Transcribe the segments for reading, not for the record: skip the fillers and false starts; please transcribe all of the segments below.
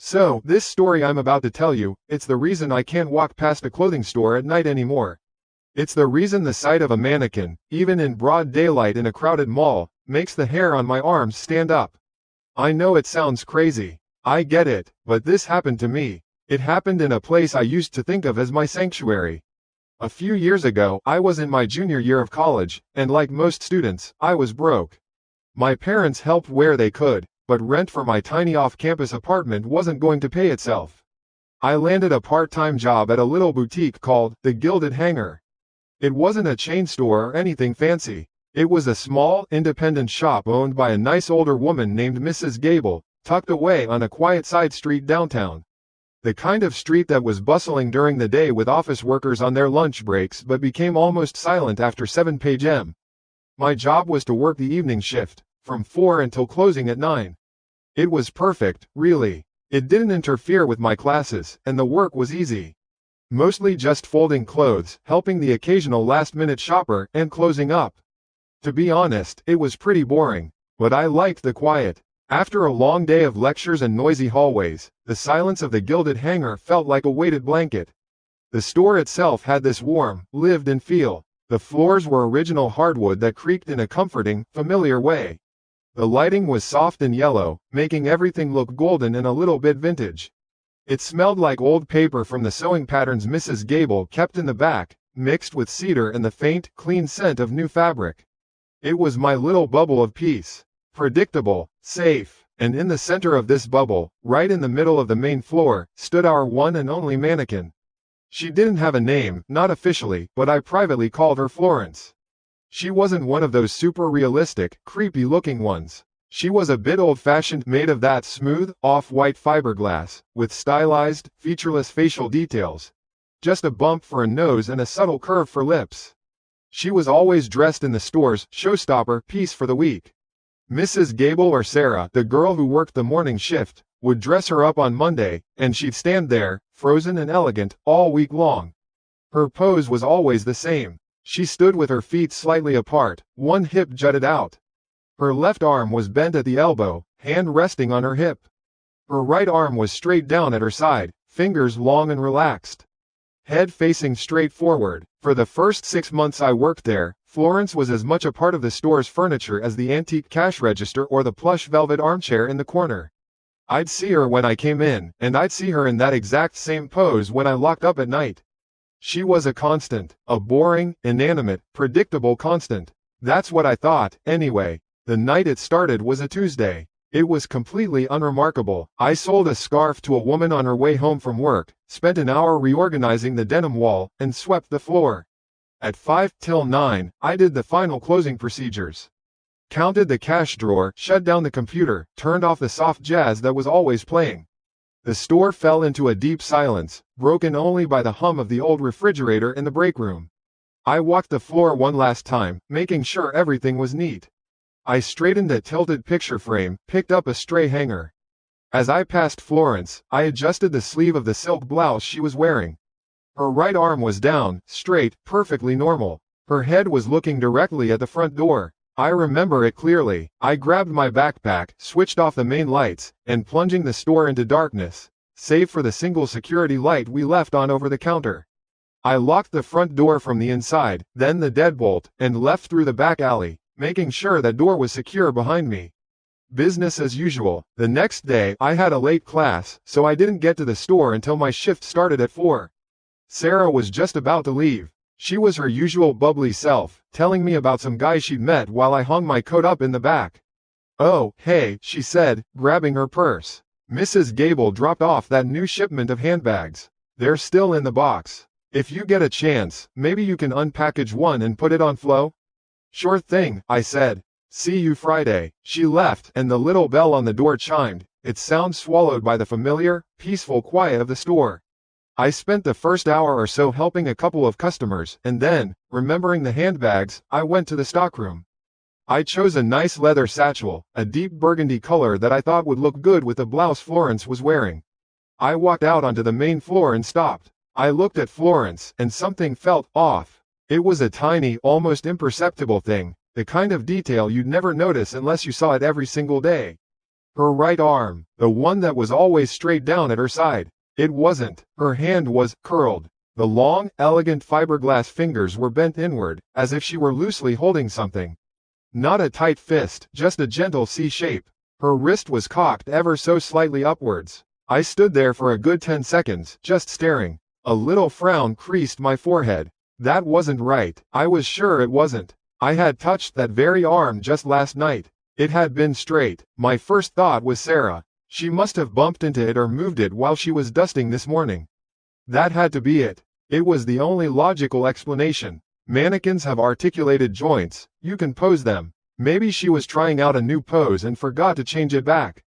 So, this story I'm about to tell you, it's the reason I can't walk past a clothing store at night anymore. It's the reason the sight of a mannequin, even in broad daylight in a crowded mall, makes the hair on my arms stand up. I know it sounds crazy. I get it, but this happened to me. It happened in a place I used to think of as my sanctuary. A few years ago, I was in my junior year of college, and like most students, I was broke. My parents helped where they could, but rent for my tiny off-campus apartment wasn't going to pay itself. I landed a part-time job at a little boutique called The Gilded Hanger. It wasn't a chain store or anything fancy. It was a small, independent shop owned by a nice older woman named Mrs. Gable, tucked away on a quiet side street downtown. The kind of street that was bustling during the day with office workers on their lunch breaks but became almost silent after 7 p.m. My job was to work the evening shift, from 4 until closing at 9. It was perfect, really. It didn't interfere with my classes, and the work was easy. Mostly just folding clothes, helping the occasional last-minute shopper, and closing up. To be honest, it was pretty boring, but I liked the quiet. After a long day of lectures and noisy hallways, the silence of the Gilded Hanger felt like a weighted blanket. The store itself had this warm, lived-in feel. The floors were original hardwood that creaked in a comforting, familiar way. The lighting was soft and yellow, making everything look golden and a little bit vintage. It smelled like old paper from the sewing patterns Mrs. Gable kept in the back, mixed with cedar and the faint, clean scent of new fabric. It was my little bubble of peace. Predictable, safe, and in the center of this bubble, right in the middle of the main floor, stood our one and only mannequin. She didn't have a name, not officially, but I privately called her Florence. She wasn't one of those super realistic, creepy-looking ones. She was a bit old-fashioned, made of that smooth, off-white fiberglass, with stylized, featureless facial details. Just a bump for a nose and a subtle curve for lips. She was always dressed in the store's showstopper piece for the week. Mrs. Gable or Sarah, the girl who worked the morning shift, would dress her up on Monday, and she'd stand there, frozen and elegant, all week long. Her pose was always the same. She stood with her feet slightly apart, one hip jutted out. Her left arm was bent at the elbow, hand resting on her hip. Her right arm was straight down at her side, fingers long and relaxed. Head facing straight forward. For the first 6 months I worked there, Florence was as much a part of the store's furniture as the antique cash register or the plush velvet armchair in the corner. I'd see her when I came in, and I'd see her in that exact same pose when I locked up at night. She was a constant, a boring, inanimate, predictable constant. That's what I thought, anyway. The night it started was a Tuesday. It was completely unremarkable. I sold a scarf to a woman on her way home from work, spent an hour reorganizing the denim wall, and swept the floor. At 5 till 9, I did the final closing procedures. Counted the cash drawer, shut down the computer, turned off the soft jazz that was always playing. The store fell into a deep silence, broken only by the hum of the old refrigerator in the break room. I walked the floor one last time, making sure everything was neat. I straightened a tilted picture frame, picked up a stray hanger. As I passed Florence, I adjusted the sleeve of the silk blouse she was wearing. Her right arm was down, straight, perfectly normal. Her head was looking directly at the front door. I remember it clearly. I grabbed my backpack, switched off the main lights, and plunging the store into darkness, save for the single security light we left on over the counter. I locked the front door from the inside, then the deadbolt, and left through the back alley, making sure that door was secure behind me. Business as usual. The next day, I had a late class, so I didn't get to the store until my shift started at 4. Sarah was just about to leave. She was her usual bubbly self, telling me about some guy she'd met while I hung my coat up in the back. "Oh, hey," she said, grabbing her purse. "Mrs. Gable dropped off that new shipment of handbags. They're still in the box. If you get a chance, maybe you can unpackage one and put it on Flow?" "Sure thing," I said. "See you Friday." She left, and the little bell on the door chimed, its sound swallowed by the familiar, peaceful quiet of the store. I spent the first hour or so helping a couple of customers, and then, remembering the handbags, I went to the stockroom. I chose a nice leather satchel, a deep burgundy color that I thought would look good with the blouse Florence was wearing. I walked out onto the main floor and stopped. I looked at Florence, and something felt off. It was a tiny, almost imperceptible thing, the kind of detail you'd never notice unless you saw it every single day. Her right arm, the one that was always straight down at her side. It wasn't. Her hand was curled. The long, elegant fiberglass fingers were bent inward, as if she were loosely holding something. Not a tight fist, just a gentle C shape. Her wrist was cocked ever so slightly upwards. I stood there for a good 10 seconds, just staring. A little frown creased my forehead. That wasn't right. I was sure it wasn't. I had touched that very arm just last night. It had been straight. My first thought was Sarah. She must have bumped into it or moved it while she was dusting this morning. That had to be it. It was the only logical explanation. Mannequins have articulated joints. You can pose them. Maybe she was trying out a new pose and forgot to change it back.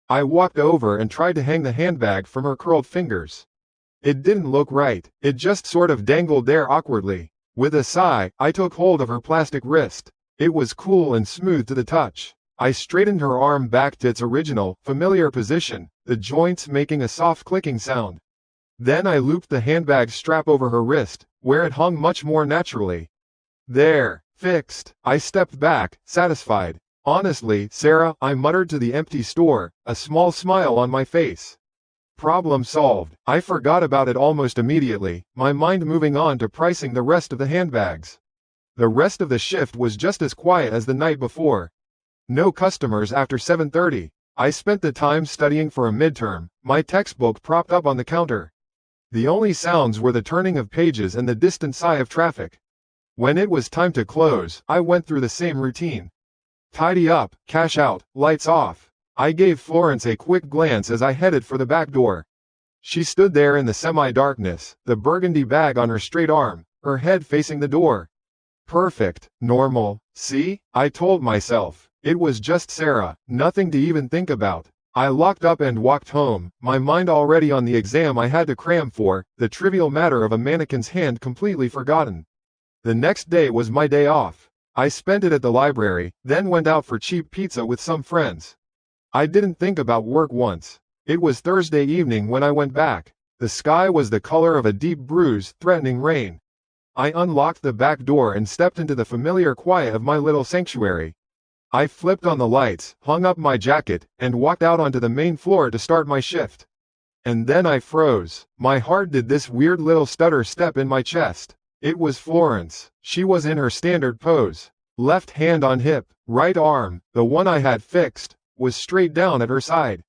I walked over and tried to hang the handbag from her curled fingers. It didn't look right. It just sort of dangled there awkwardly. With a sigh, I took hold of her plastic wrist. It was cool and smooth to the touch. I straightened her arm back to its original, familiar position, the joints making a soft clicking sound. Then I looped the handbag strap over her wrist, where it hung much more naturally. There, fixed. I stepped back, satisfied. Honestly, Sarah, I muttered to the empty store, a small smile on my face. Problem solved. I forgot about it almost immediately, my mind moving on to pricing the rest of the handbags. The rest of the shift was just as quiet as the night before. No customers after 7:30. I spent the time studying for a midterm, my textbook propped up on the counter. The only sounds were the turning of pages and the distant sigh of traffic. When it was time to close, I went through the same routine. Tidy up, cash out, lights off. I gave Florence a quick glance as I headed for the back door. She stood there in the semi-darkness, the burgundy bag on her straight arm, her head facing the door. Perfect, normal, see? I told myself. It was just Sarah, nothing to even think about. I locked up and walked home, my mind already on the exam I had to cram for, the trivial matter of a mannequin's hand completely forgotten. The next day was my day off. I spent it at the library, then went out for cheap pizza with some friends. I didn't think about work once. It was Thursday evening when I went back. The sky was the color of a deep bruise, threatening rain. I unlocked the back door and stepped into the familiar quiet of my little sanctuary. I flipped on the lights, hung up my jacket, and walked out onto the main floor to start my shift. And then I froze. My heart did this weird little stutter step in my chest. It was Florence. She was in her standard pose. Left hand on hip, right arm, the one I had fixed, was straight down at her side.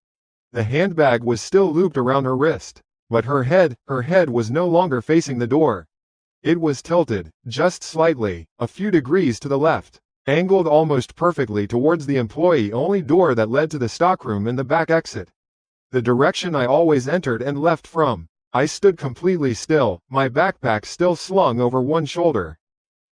The handbag was still looped around her wrist, but her head was no longer facing the door. It was tilted, just slightly, a few degrees to the left, angled almost perfectly towards the employee-only door that led to the stockroom and the back exit. The direction I always entered and left from. I stood completely still, my backpack still slung over one shoulder.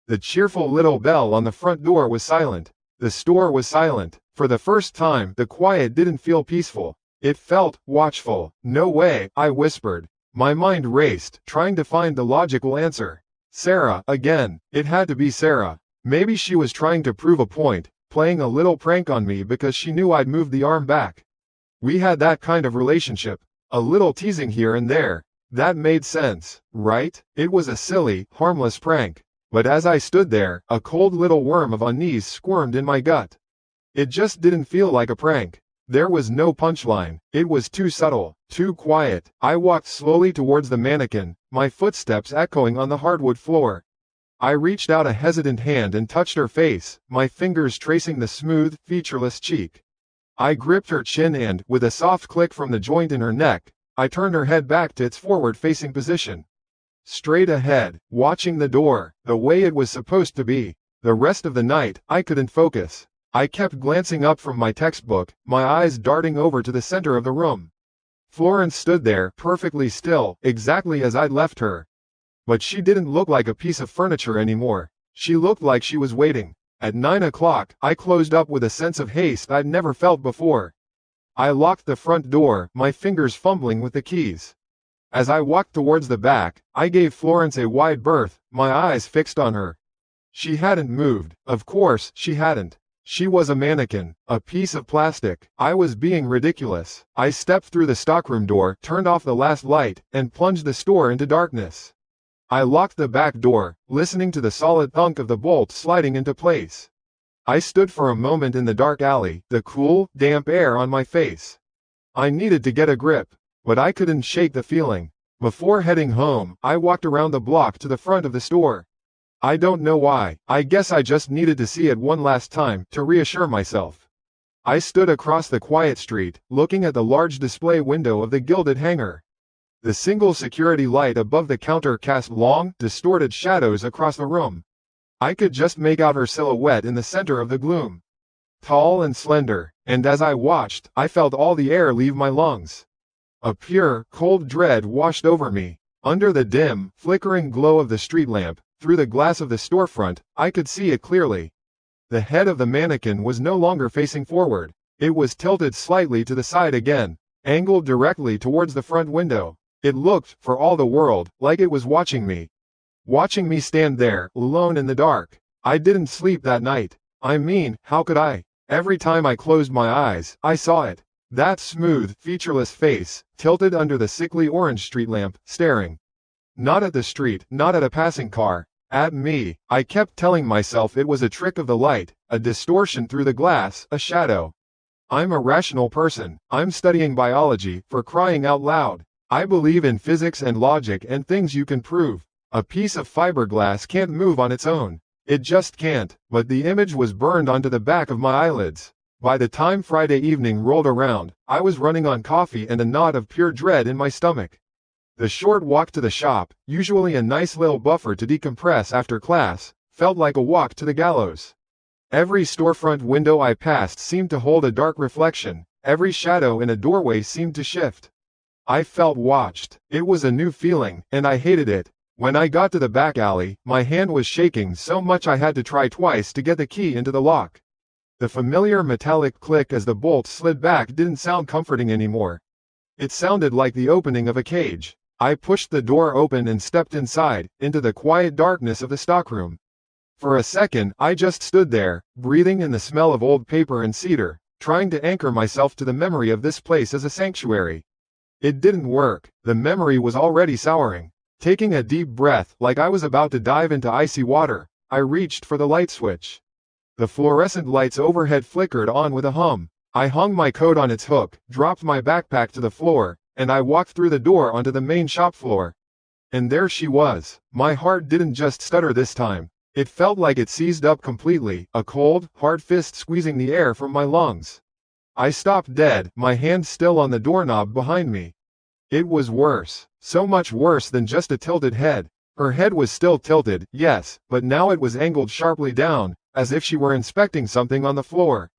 The cheerful little bell on the front door was silent. The store was silent. For the first time, the quiet didn't feel peaceful. It felt watchful. No way, I whispered. My mind raced, trying to find the logical answer. Sarah, again. It had to be Sarah. Maybe she was trying to prove a point, playing a little prank on me because she knew I'd moved the arm back. We had that kind of relationship. A little teasing here and there. That made sense, right? It was a silly, harmless prank. But as I stood there, a cold little worm of unease squirmed in my gut. It just didn't feel like a prank. There was no punchline. It was too subtle, too quiet. I walked slowly towards the mannequin, my footsteps echoing on the hardwood floor. I reached out a hesitant hand and touched her face, my fingers tracing the smooth, featureless cheek. I gripped her chin and, with a soft click from the joint in her neck, I turned her head back to its forward-facing position. Straight ahead, watching the door, the way it was supposed to be. The rest of the night, I couldn't focus. I kept glancing up from my textbook, my eyes darting over to the center of the room. Florence stood there, perfectly still, exactly as I'd left her. But she didn't look like a piece of furniture anymore. She looked like she was waiting. At 9 o'clock, I closed up with a sense of haste I'd never felt before. I locked the front door, my fingers fumbling with the keys. As I walked towards the back, I gave Florence a wide berth, my eyes fixed on her. She hadn't moved. Of course, she hadn't. She was a mannequin, a piece of plastic. I was being ridiculous. I stepped through the stockroom door, turned off the last light, and plunged the store into darkness. I locked the back door, listening to the solid thunk of the bolt sliding into place. I stood for a moment in the dark alley, the cool, damp air on my face. I needed to get a grip, but I couldn't shake the feeling. Before heading home, I walked around the block to the front of the store. I don't know why, I guess I just needed to see it one last time, to reassure myself. I stood across the quiet street, looking at the large display window of the gilded hangar. The single security light above the counter cast long, distorted shadows across the room. I could just make out her silhouette in the center of the gloom. Tall and slender, and as I watched, I felt all the air leave my lungs. A pure, cold dread washed over me. Under the dim, flickering glow of the street lamp, through the glass of the storefront, I could see it clearly. The head of the mannequin was no longer facing forward. It was tilted slightly to the side again, angled directly towards the front window. It looked, for all the world, like it was watching me. Watching me stand there, alone in the dark. I didn't sleep that night. I mean, how could I? Every time I closed my eyes, I saw it. That smooth, featureless face, tilted under the sickly orange street lamp, staring. Not at the street, not at a passing car. At me. I kept telling myself it was a trick of the light, a distortion through the glass, a shadow. I'm a rational person. I'm studying biology, for crying out loud. I believe in physics and logic and things you can prove. A piece of fiberglass can't move on its own. It just can't, but the image was burned onto the back of my eyelids. By the time Friday evening rolled around, I was running on coffee and a knot of pure dread in my stomach. The short walk to the shop, usually a nice little buffer to decompress after class, felt like a walk to the gallows. Every storefront window I passed seemed to hold a dark reflection. Every shadow in a doorway seemed to shift. I felt watched. It was a new feeling, and I hated it. When I got to the back alley, my hand was shaking so much I had to try twice to get the key into the lock. The familiar metallic click as the bolt slid back didn't sound comforting anymore. It sounded like the opening of a cage. I pushed the door open and stepped inside, into the quiet darkness of the stockroom. For a second, I just stood there, breathing in the smell of old paper and cedar, trying to anchor myself to the memory of this place as a sanctuary. It didn't work. The memory was already souring. Taking a deep breath, like I was about to dive into icy water, I reached for the light switch. The fluorescent lights overhead flickered on with a hum. I hung my coat on its hook, dropped my backpack to the floor, and I walked through the door onto the main shop floor. And there she was. My heart didn't just stutter this time. It felt like it seized up completely, a cold, hard fist squeezing the air from my lungs. I stopped dead, my hand still on the doorknob behind me. It was worse. So much worse than just a tilted head. Her head was still tilted, yes, but now it was angled sharply down, as if she were inspecting something on the floor.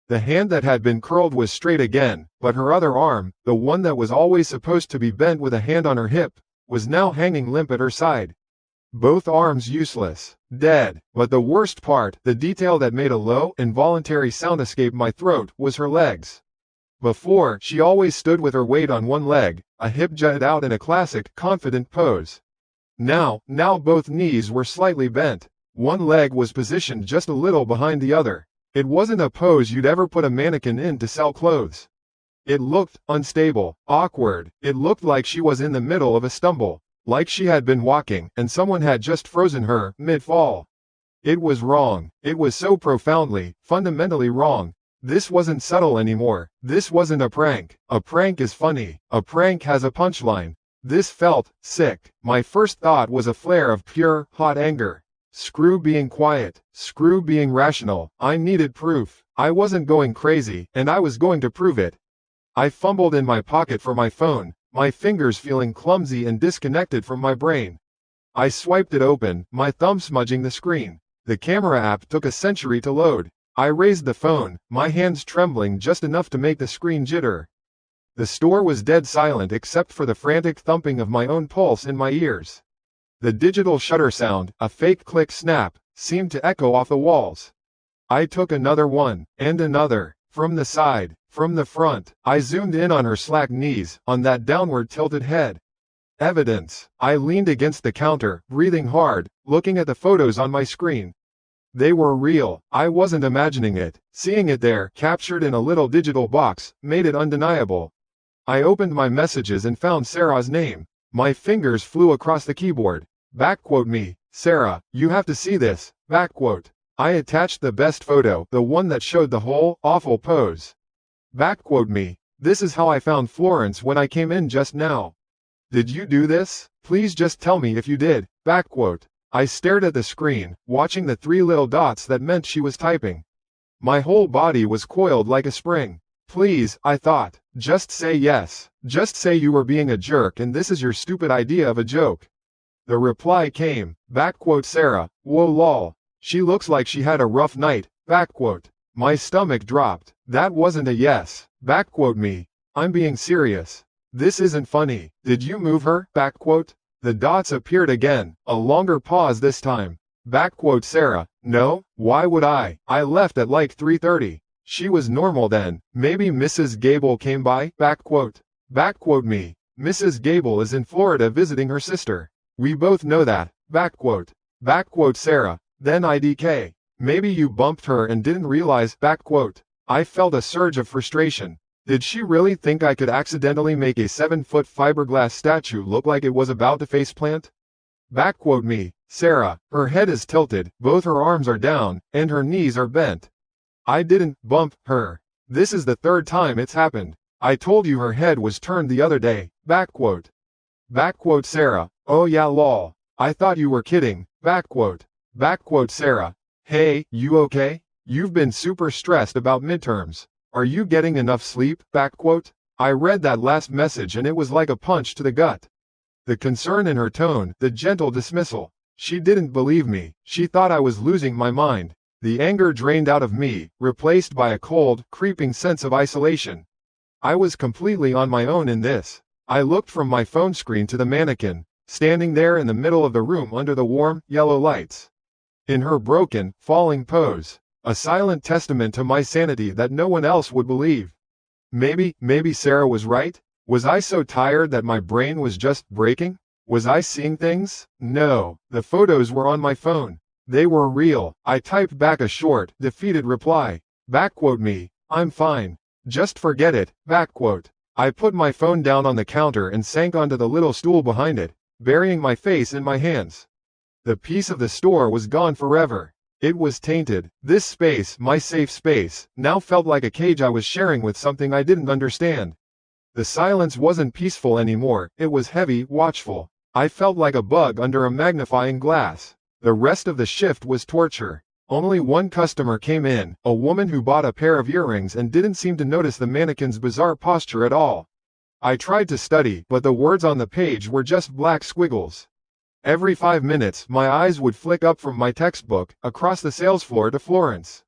The hand that had been curled was straight again, but her other arm, the one that was always supposed to be bent with a hand on her hip, was now hanging limp at her side. Both arms useless, dead, but the worst part, the detail that made a low, involuntary sound escape my throat, was her legs. Before, she always stood with her weight on one leg, a hip jutted out in a classic, confident pose. Now both knees were slightly bent. One leg was positioned just a little behind the other. It wasn't a pose you'd ever put a mannequin in to sell clothes. It looked unstable, awkward. It looked like she was in the middle of a stumble, like she had been walking, and someone had just frozen her, mid-fall. It was wrong. It was so profoundly, fundamentally wrong. This wasn't subtle anymore. This wasn't a prank. A prank is funny. A prank has a punchline. This felt sick. My first thought was a flare of pure, hot anger. Screw being quiet. Screw being rational. I needed proof. I wasn't going crazy, and I was going to prove it. I fumbled in my pocket for my phone, my fingers feeling clumsy and disconnected from my brain. I swiped it open, my thumb smudging the screen. The camera app took a century to load. I raised the phone, my hands trembling just enough to make the screen jitter. The store was dead silent except for the frantic thumping of my own pulse in my ears. The digital shutter sound, a fake click snap, seemed to echo off the walls. I took another one, and another, from the side, from the front. I zoomed in on her slack knees, on that downward tilted head. Evidence. I leaned against the counter, breathing hard, looking at the photos on my screen. They were real. I wasn't imagining it. Seeing it there, captured in a little digital box, made it undeniable. I opened my messages and found Sarah's name. My fingers flew across the keyboard. Backquote me. Sarah, you have to see this. Backquote. I attached the best photo, the one that showed the whole, awful pose. Backquote me. This is how I found Florence when I came in just now. Did you do this? Please just tell me if you did. Backquote. I stared at the screen, watching the 3 little dots that meant she was typing. My whole body was coiled like a spring. Please, I thought, just say yes. Just say you were being a jerk and this is your stupid idea of a joke. The reply came. Backquote Sarah. Whoa lol. She looks like she had a rough night. Backquote. My stomach dropped. That wasn't a yes. Backquote me. I'm being serious. This isn't funny. Did you move her? Backquote. The dots appeared again, a longer pause this time. Backquote Sarah. No, why would I? I left at like 3:30. She was normal then. Maybe Mrs. Gable came by? Backquote. Backquote me. Mrs. Gable is in Florida visiting her sister. We both know that. Backquote. Backquote Sarah. Then IDK. Maybe you bumped her and didn't realize. Backquote. I felt a surge of frustration. Did she really think I could accidentally make a 7-foot fiberglass statue look like it was about to faceplant? Backquote me. Sarah. Her head is tilted, both her arms are down, and her knees are bent. I didn't bump her. This is the 3rd time it's happened. I told you her head was turned the other day. Backquote. Backquote Sarah. Oh yeah lol. I thought you were kidding. Backquote. Backquote Sarah. Hey, you okay? You've been super stressed about midterms. Are you getting enough sleep? Backquote. I read that last message and it was like a punch to the gut. The concern in her tone, the gentle dismissal. She didn't believe me. She thought I was losing my mind. The anger drained out of me, replaced by a cold, creeping sense of isolation. I was completely on my own in this. I looked from my phone screen to the mannequin, standing there in the middle of the room under the warm, yellow lights. In her broken, falling pose. A silent testament to my sanity that no one else would believe. Maybe Sarah was right? Was I so tired that my brain was just breaking? Was I seeing things? No, the photos were on my phone. They were real. I typed back a short, defeated reply. Backquote me. I'm fine. Just forget it. Backquote. I put my phone down on the counter and sank onto the little stool behind it, burying my face in my hands. The peace of the store was gone forever. It was tainted. This space, my safe space, now felt like a cage I was sharing with something I didn't understand. The silence wasn't peaceful anymore, it was heavy, watchful. I felt like a bug under a magnifying glass. The rest of the shift was torture. Only one customer came in, a woman who bought a pair of earrings and didn't seem to notice the mannequin's bizarre posture at all. I tried to study, but the words on the page were just black squiggles. Every 5 minutes, my eyes would flick up from my textbook, across the sales floor to Florence.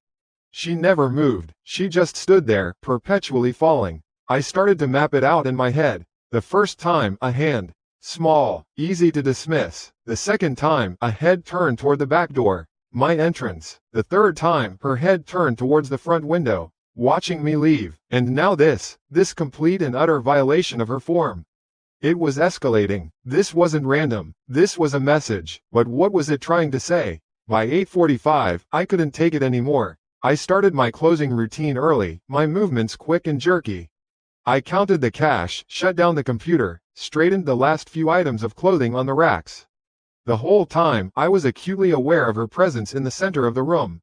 She never moved. She just stood there, perpetually falling. I started to map it out in my head. The first time, a hand. Small, easy to dismiss. The second time, a head turned toward the back door. My entrance. The third time, her head turned towards the front window, watching me leave. And now this complete and utter violation of her form. It was escalating. This wasn't random. This was a message. But what was it trying to say? By 8:45, I couldn't take it anymore. I started my closing routine early, my movements quick and jerky. I counted the cash, shut down the computer, straightened the last few items of clothing on the racks. The whole time, I was acutely aware of her presence in the center of the room.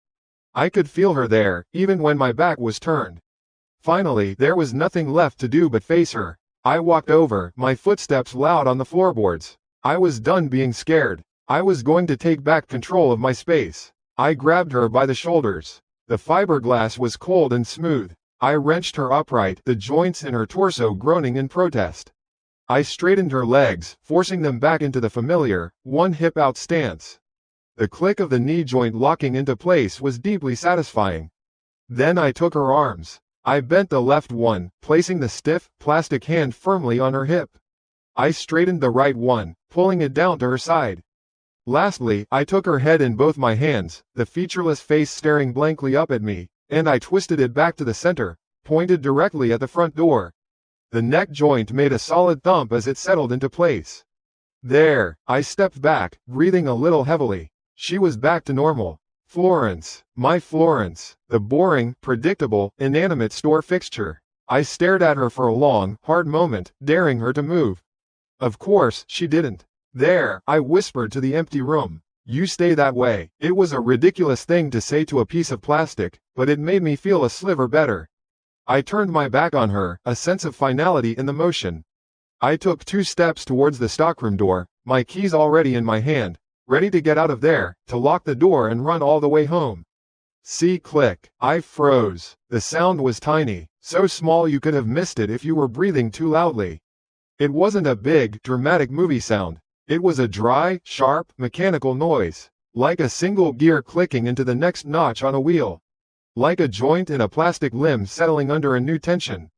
I could feel her there, even when my back was turned. Finally, there was nothing left to do but face her. I walked over, my footsteps loud on the floorboards. I was done being scared. I was going to take back control of my space. I grabbed her by the shoulders. The fiberglass was cold and smooth. I wrenched her upright, the joints in her torso groaning in protest. I straightened her legs, forcing them back into the familiar, one hip out stance. The click of the knee joint locking into place was deeply satisfying. Then I took her arms. I bent the left one, placing the stiff, plastic hand firmly on her hip. I straightened the right one, pulling it down to her side. Lastly, I took her head in both my hands, the featureless face staring blankly up at me, and I twisted it back to the center, pointed directly at the front door. The neck joint made a solid thump as it settled into place. There, I stepped back, breathing a little heavily. She was back to normal. Florence, my Florence, the boring, predictable, inanimate store fixture. I stared at her for a long, hard moment, daring her to move. Of course, she didn't. There, I whispered to the empty room. You stay that way. It was a ridiculous thing to say to a piece of plastic, but it made me feel a sliver better. I turned my back on her, a sense of finality in the motion. I took 2 steps towards the stockroom door, my keys already in my hand, ready to get out of there, to lock the door and run all the way home. See, click. I froze. The sound was tiny, so small you could have missed it if you were breathing too loudly. It wasn't a big, dramatic movie sound. It was a dry, sharp, mechanical noise, like a single gear clicking into the next notch on a wheel. Like a joint in a plastic limb settling under a new tension.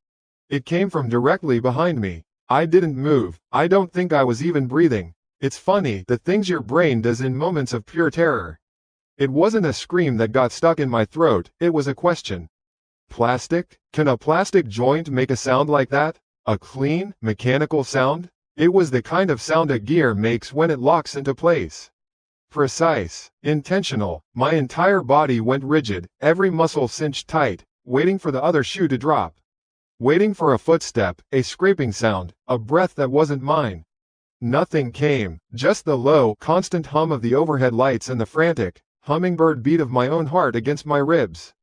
It came from directly behind me. I didn't move. I don't think I was even breathing. It's funny, the things your brain does in moments of pure terror. It wasn't a scream that got stuck in my throat, it was a question. Plastic? Can a plastic joint make a sound like that? A clean, mechanical sound? It was the kind of sound a gear makes when it locks into place. Precise, intentional. My entire body went rigid, every muscle cinched tight, waiting for the other shoe to drop. Waiting for a footstep, a scraping sound, a breath that wasn't mine. Nothing came, just the low, constant hum of the overhead lights and the frantic, hummingbird beat of my own heart against my ribs.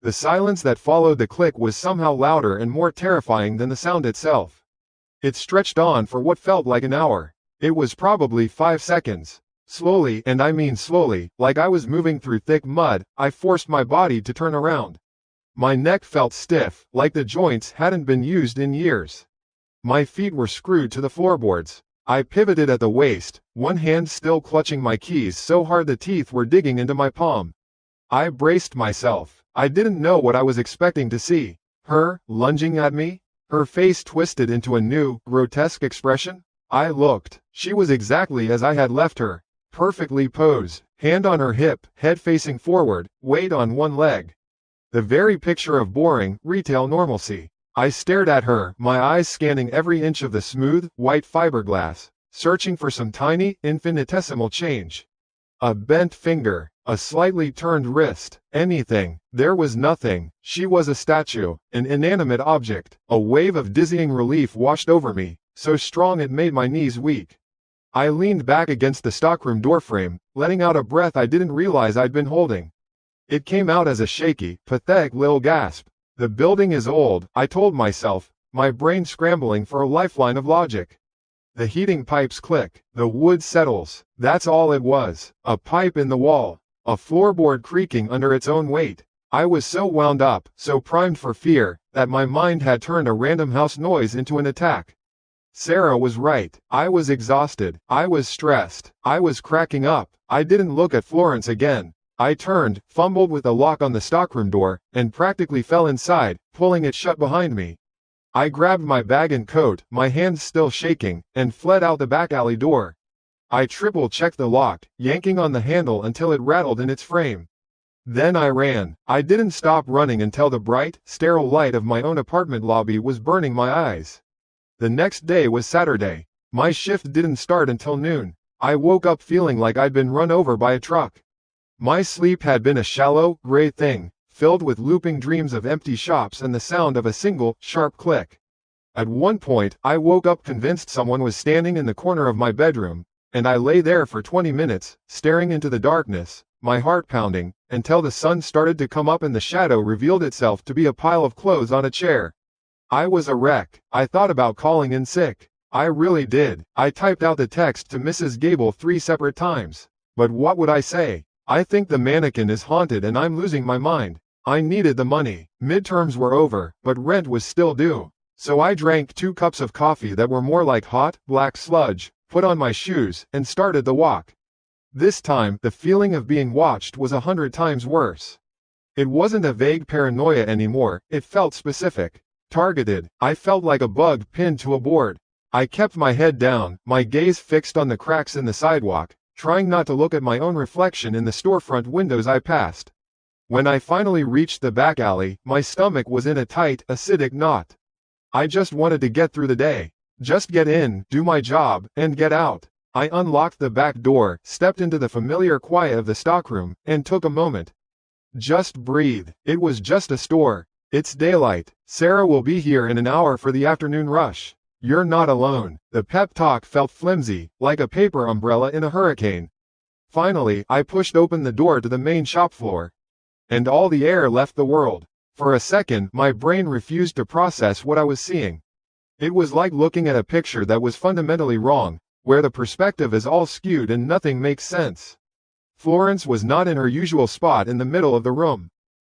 The silence that followed the click was somehow louder and more terrifying than the sound itself. It stretched on for what felt like an hour. It was probably 5 seconds. Slowly, and I mean slowly, like I was moving through thick mud, I forced my body to turn around. My neck felt stiff, like the joints hadn't been used in years. My feet were screwed to the floorboards. I pivoted at the waist, one hand still clutching my keys so hard the teeth were digging into my palm. I braced myself. I didn't know what I was expecting to see. Her, lunging at me? Her face twisted into a new, grotesque expression? I looked. She was exactly as I had left her. Perfectly posed, hand on her hip, head facing forward, weight on one leg. The very picture of boring, retail normalcy. I stared at her, my eyes scanning every inch of the smooth, white fiberglass, searching for some tiny, infinitesimal change. A bent finger, a slightly turned wrist, anything. There was nothing. She was a statue, an inanimate object. A wave of dizzying relief washed over me, so strong it made my knees weak. I leaned back against the stockroom doorframe, letting out a breath I didn't realize I'd been holding. It came out as a shaky, pathetic little gasp. The building is old, I told myself, my brain scrambling for a lifeline of logic. The heating pipes click, the wood settles. That's all it was. A pipe in the wall. A floorboard creaking under its own weight. I was so wound up, so primed for fear, that my mind had turned a random house noise into an attack. Sarah was right. I was exhausted. I was stressed. I was cracking up. I didn't look at Florence again. I turned, fumbled with the lock on the stockroom door, and practically fell inside, pulling it shut behind me. I grabbed my bag and coat, my hands still shaking, and fled out the back alley door. I triple-checked the lock, yanking on the handle until it rattled in its frame. Then I ran. I didn't stop running until the bright, sterile light of my own apartment lobby was burning my eyes. The next day was Saturday. My shift didn't start until noon. I woke up feeling like I'd been run over by a truck. My sleep had been a shallow, gray thing, filled with looping dreams of empty shops and the sound of a single, sharp click. At one point, I woke up convinced someone was standing in the corner of my bedroom, and I lay there for 20 minutes, staring into the darkness, my heart pounding, until the sun started to come up and the shadow revealed itself to be a pile of clothes on a chair. I was a wreck. I thought about calling in sick. I really did. I typed out the text to Mrs. Gable 3 separate times. But what would I say? I think the mannequin is haunted and I'm losing my mind. I needed the money. Midterms were over, but rent was still due. So I drank 2 cups of coffee that were more like hot, black sludge, put on my shoes, and started the walk. This time, the feeling of being watched was 100 times worse. It wasn't a vague paranoia anymore, it felt specific. Targeted. I felt like a bug pinned to a board. I kept my head down, my gaze fixed on the cracks in the sidewalk, trying not to look at my own reflection in the storefront windows I passed. When I finally reached the back alley, my stomach was in a tight, acidic knot. I just wanted to get through the day. Just get in, do my job, and get out. I unlocked the back door, stepped into the familiar quiet of the stockroom, and took a moment. Just breathe. It was just a store. It's daylight. Sarah will be here in an hour for the afternoon rush. You're not alone. The pep talk felt flimsy, like a paper umbrella in a hurricane. Finally, I pushed open the door to the main shop floor. And all the air left the world. For a second, my brain refused to process what I was seeing. It was like looking at a picture that was fundamentally wrong, where the perspective is all skewed and nothing makes sense. Florence was not in her usual spot in the middle of the room.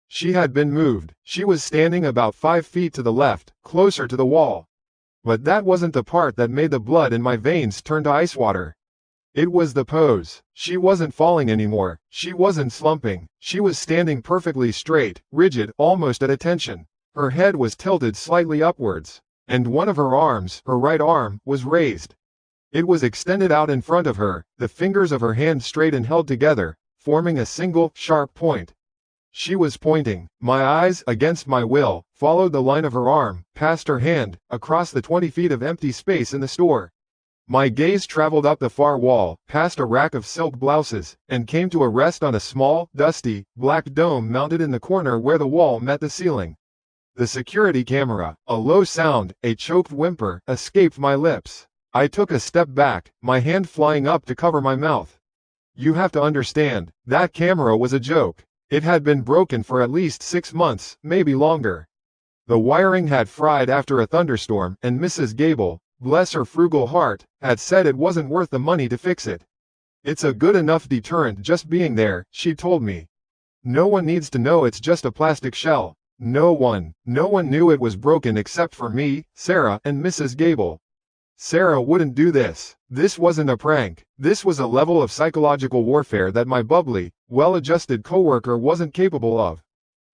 She had been moved. She was standing about 5 feet to the left, closer to the wall. But that wasn't the part that made the blood in my veins turn to ice water. It was the pose. She wasn't falling anymore. She wasn't slumping. She was standing perfectly straight, rigid, almost at attention. Her head was tilted slightly upwards, and one of her arms, her right arm, was raised. It was extended out in front of her, the fingers of her hand straight and held together, forming a single, sharp point. She was pointing. My eyes, against my will, followed the line of her arm, past her hand, across the 20 feet of empty space in the store. My gaze traveled up the far wall, past a rack of silk blouses, and came to a rest on a small, dusty, black dome mounted in the corner where the wall met the ceiling. The security camera. A low sound, a choked whimper, escaped my lips. I took a step back, my hand flying up to cover my mouth. You have to understand, that camera was a joke. It had been broken for at least 6 months, maybe longer. The wiring had fried after a thunderstorm, and Mrs. Gable, bless her frugal heart, had said it wasn't worth the money to fix it. It's a good enough deterrent just being there, she told me. No one needs to know it's just a plastic shell. No one knew it was broken except for me, Sarah, and Mrs. Gable. Sarah wouldn't do this. This wasn't a prank. This was a level of psychological warfare that my bubbly, well-adjusted coworker wasn't capable of.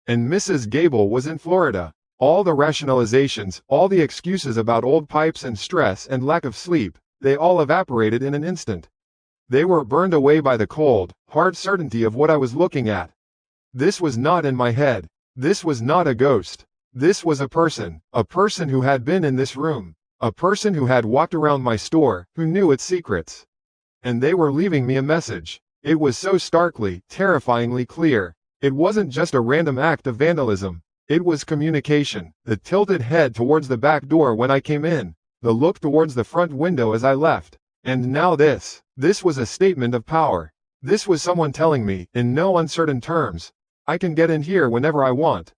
And Mrs. Gable was in Florida. All the rationalizations, all the excuses about old pipes and stress and lack of sleep, they all evaporated in an instant. They were burned away by the cold, hard certainty of what I was looking at. This was not in my head. This was not a ghost. This was a person who had been in this room, a person who had walked around my store, who knew its secrets. And they were leaving me a message. It was so starkly, terrifyingly clear. It wasn't just a random act of vandalism. It was communication. The tilted head towards the back door when I came in, the look towards the front window as I left. And now this. This was a statement of power. This was someone telling me, in no uncertain terms, I can get in here whenever I want.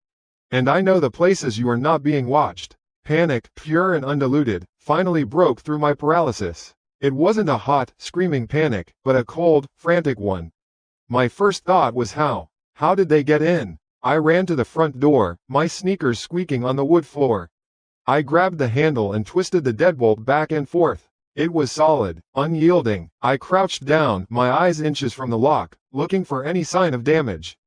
And I know the places you are not being watched. Panic, pure and undiluted, finally broke through my paralysis. It wasn't a hot, screaming panic, but a cold, frantic one. My first thought was how. How did they get in? I ran to the front door, my sneakers squeaking on the wood floor. I grabbed the handle and twisted the deadbolt back and forth. It was solid, unyielding. I crouched down, my eyes inches from the lock, looking for any sign of damage.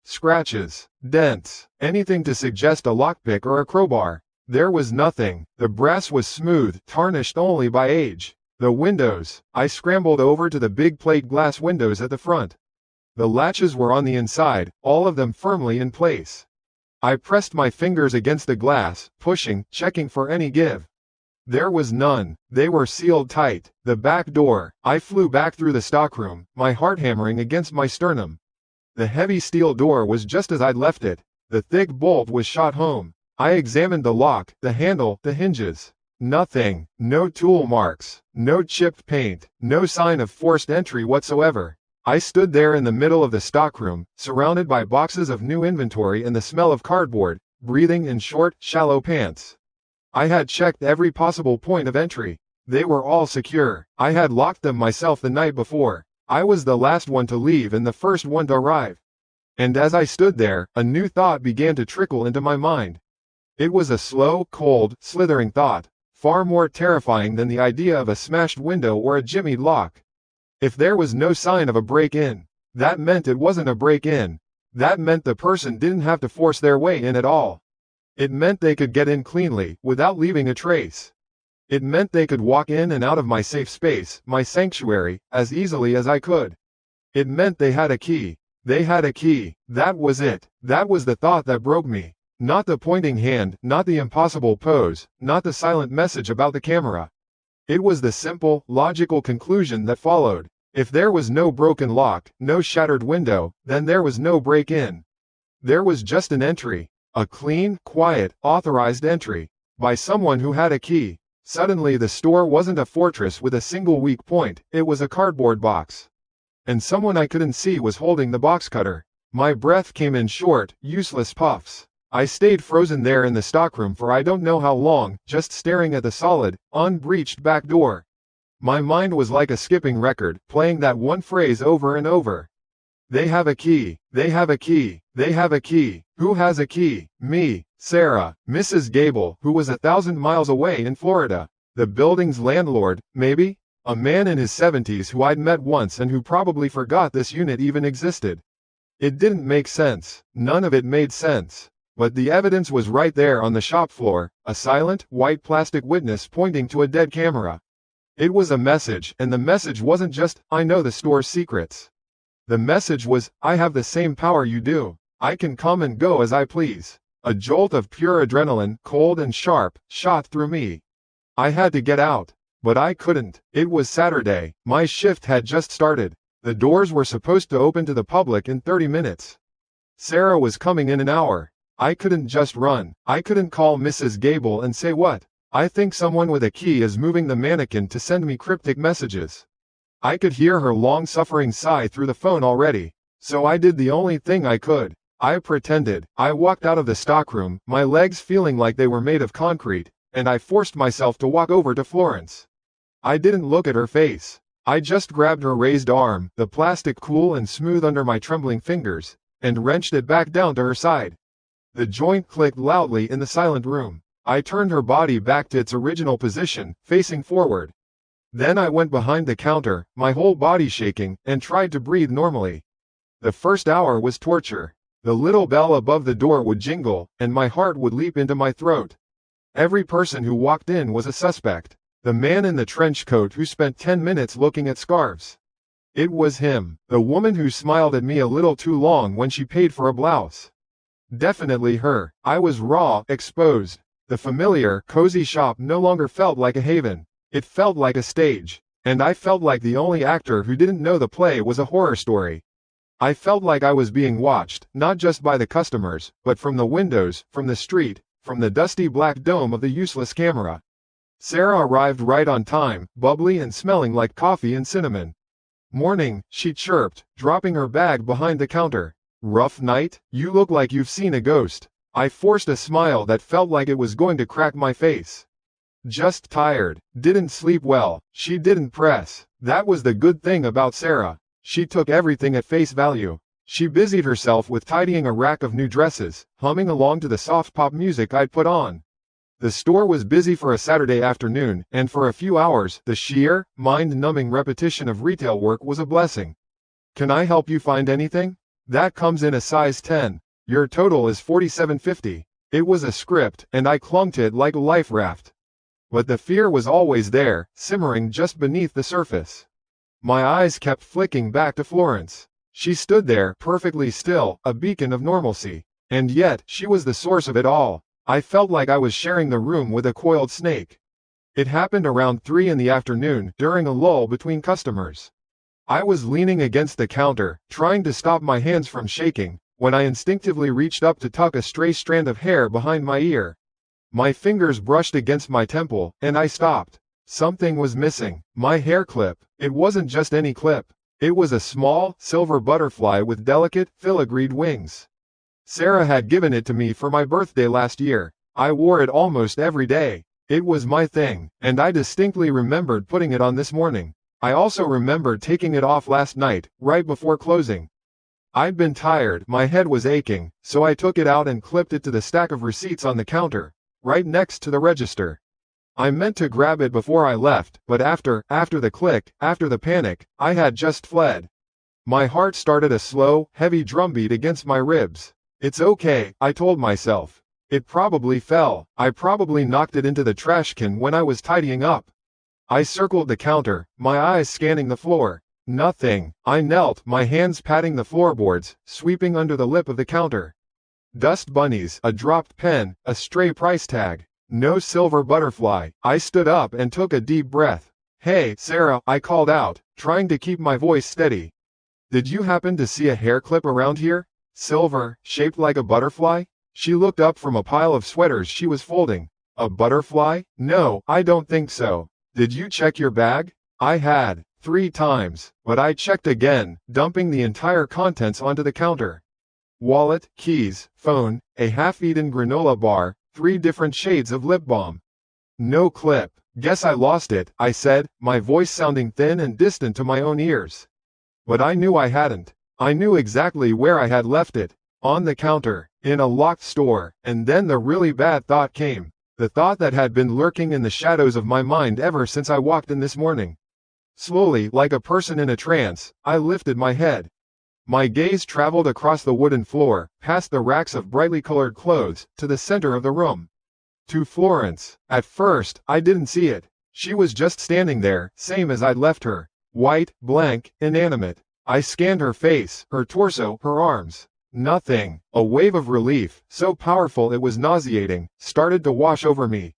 Scratches, dents, anything to suggest a lockpick or a crowbar. There was nothing. The brass was smooth, tarnished only by age. The windows. I scrambled over to the big plate glass windows at the front. The latches were on the inside, all of them firmly in place. I pressed my fingers against the glass, pushing, checking for any give. There was none. They were sealed tight. The back door. I flew back through the stockroom, my heart hammering against my sternum. The heavy steel door was just as I'd left it. The thick bolt was shot home. I examined the lock, the handle, the hinges. Nothing. No tool marks. No chipped paint. No sign of forced entry whatsoever. I stood there in the middle of the stockroom, surrounded by boxes of new inventory and the smell of cardboard, breathing in short, shallow pants. I had checked every possible point of entry. They were all secure. I had locked them myself the night before. I was the last one to leave and the first one to arrive. And as I stood there, a new thought began to trickle into my mind. It was a slow, cold, slithering thought, far more terrifying than the idea of a smashed window or a jimmied lock. If there was no sign of a break-in, that meant it wasn't a break-in. That meant the person didn't have to force their way in at all. It meant they could get in cleanly, without leaving a trace. It meant they could walk in and out of my safe space, my sanctuary, as easily as I could. It meant they had a key. They had a key. That was it. That was the thought that broke me. Not the pointing hand, not the impossible pose, not the silent message about the camera. It was the simple, logical conclusion that followed. If there was no broken lock, no shattered window, then there was no break-in. There was just an entry. A clean, quiet, authorized entry. By someone who had a key. Suddenly the store wasn't a fortress with a single weak point, it was a cardboard box. and someone I couldn't see was holding the box cutter. My breath came in short, useless puffs. I stayed frozen there in the stockroom for I don't know how long, just staring at the solid, unbreached back door. My mind was like a skipping record, playing that one phrase over and over. They have a key, they have a key, they have a key. Who has a key? Me, Sarah, Mrs. Gable, who was 1,000 miles away in Florida. The building's landlord, maybe? A man in his 70s who I'd met once and who probably forgot this unit even existed. It didn't make sense. None of it made sense. But the evidence was right there on the shop floor, a silent, white plastic witness pointing to a dead camera. It was a message, and the message wasn't just, I know the store's secrets. The message was, I have the same power you do. I can come and go as I please. A jolt of pure adrenaline, cold and sharp, shot through me. I had to get out. But I couldn't. It was Saturday. My shift had just started. The doors were supposed to open to the public in 30 minutes. Sarah was coming in an hour. I couldn't just run. I couldn't call Mrs. Gable and say what? I think someone with a key is moving the mannequin to send me cryptic messages. I could hear her long-suffering sigh through the phone already. So I did the only thing I could. I pretended. I walked out of the stockroom, my legs feeling like they were made of concrete, and I forced myself to walk over to Florence. I didn't look at her face. I just grabbed her raised arm, the plastic cool and smooth under my trembling fingers, and wrenched it back down to her side. The joint clicked loudly in the silent room. I turned her body back to its original position, facing forward. Then I went behind the counter, my whole body shaking, and tried to breathe normally. The first hour was torture. The little bell above the door would jingle, and my heart would leap into my throat. Every person who walked in was a suspect. The man in the trench coat who spent 10 minutes looking at scarves. It was him. The woman who smiled at me a little too long when she paid for a blouse. Definitely her. I was raw, exposed. The familiar, cozy shop no longer felt like a haven. It felt like a stage. And I felt like the only actor who didn't know the play was a horror story. I felt like I was being watched, not just by the customers, but from the windows, from the street, from the dusty black dome of the useless camera. Sarah arrived right on time, bubbly and smelling like coffee and cinnamon. Morning, she chirped, dropping her bag behind the counter. Rough night? You look like you've seen a ghost. I forced a smile that felt like it was going to crack my face. Just tired. Didn't sleep well. She didn't press. That was the good thing about Sarah. She took everything at face value. She busied herself with tidying a rack of new dresses, humming along to the soft pop music I'd put on. The store was busy for a Saturday afternoon, and for a few hours, the sheer, mind-numbing repetition of retail work was a blessing. Can I help you find anything? That comes in a size 10. Your total is $47.50. It was a script, and I clung to it like a life raft. But the fear was always there, simmering just beneath the surface. My eyes kept flicking back to Florence. She stood there, perfectly still, a beacon of normalcy. And yet, she was the source of it all. I felt like I was sharing the room with a coiled snake. It happened around 3 in the afternoon, during a lull between customers. I was leaning against the counter, trying to stop my hands from shaking, when I instinctively reached up to tuck a stray strand of hair behind my ear. My fingers brushed against my temple, and I stopped. Something was missing. My hair clip. It wasn't just any clip. It was a small, silver butterfly with delicate, filigreed wings. Sarah had given it to me for my birthday last year. I wore it almost every day. It was my thing, and I distinctly remembered putting it on this morning. I also remembered taking it off last night, right before closing. I'd been tired, my head was aching, so I took it out and clipped it to the stack of receipts on the counter, right next to the register. I meant to grab it before I left, but after the click, after the panic, I had just fled. My heart started a slow, heavy drumbeat against my ribs. It's okay, I told myself. It probably fell. I probably knocked it into the trash can when I was tidying up. I circled the counter, my eyes scanning the floor. Nothing. I knelt, my hands patting the floorboards, sweeping under the lip of the counter. Dust bunnies, a dropped pen, a stray price tag. No silver butterfly. I stood up and took a deep breath. Hey, Sarah, I called out, trying to keep my voice steady. Did you happen to see a hair clip around here? Silver, shaped like a butterfly? She looked up from a pile of sweaters she was folding. A butterfly? No, I don't think so. Did you check your bag? I had. 3 times, but I checked again, dumping the entire contents onto the counter. Wallet, keys, phone, a half-eaten granola bar, 3 different shades of lip balm. No clip. Guess I lost it, I said, my voice sounding thin and distant to my own ears. But I knew I hadn't. I knew exactly where I had left it. On the counter, in a locked store, and then the really bad thought came. The thought that had been lurking in the shadows of my mind ever since I walked in this morning. Slowly, like a person in a trance, I lifted my head. My gaze traveled across the wooden floor, past the racks of brightly colored clothes, to the center of the room. To Florence. At first, I didn't see it. She was just standing there, same as I'd left her. White, blank, inanimate. I scanned her face, her torso, her arms. Nothing. A wave of relief, so powerful it was nauseating, started to wash over me.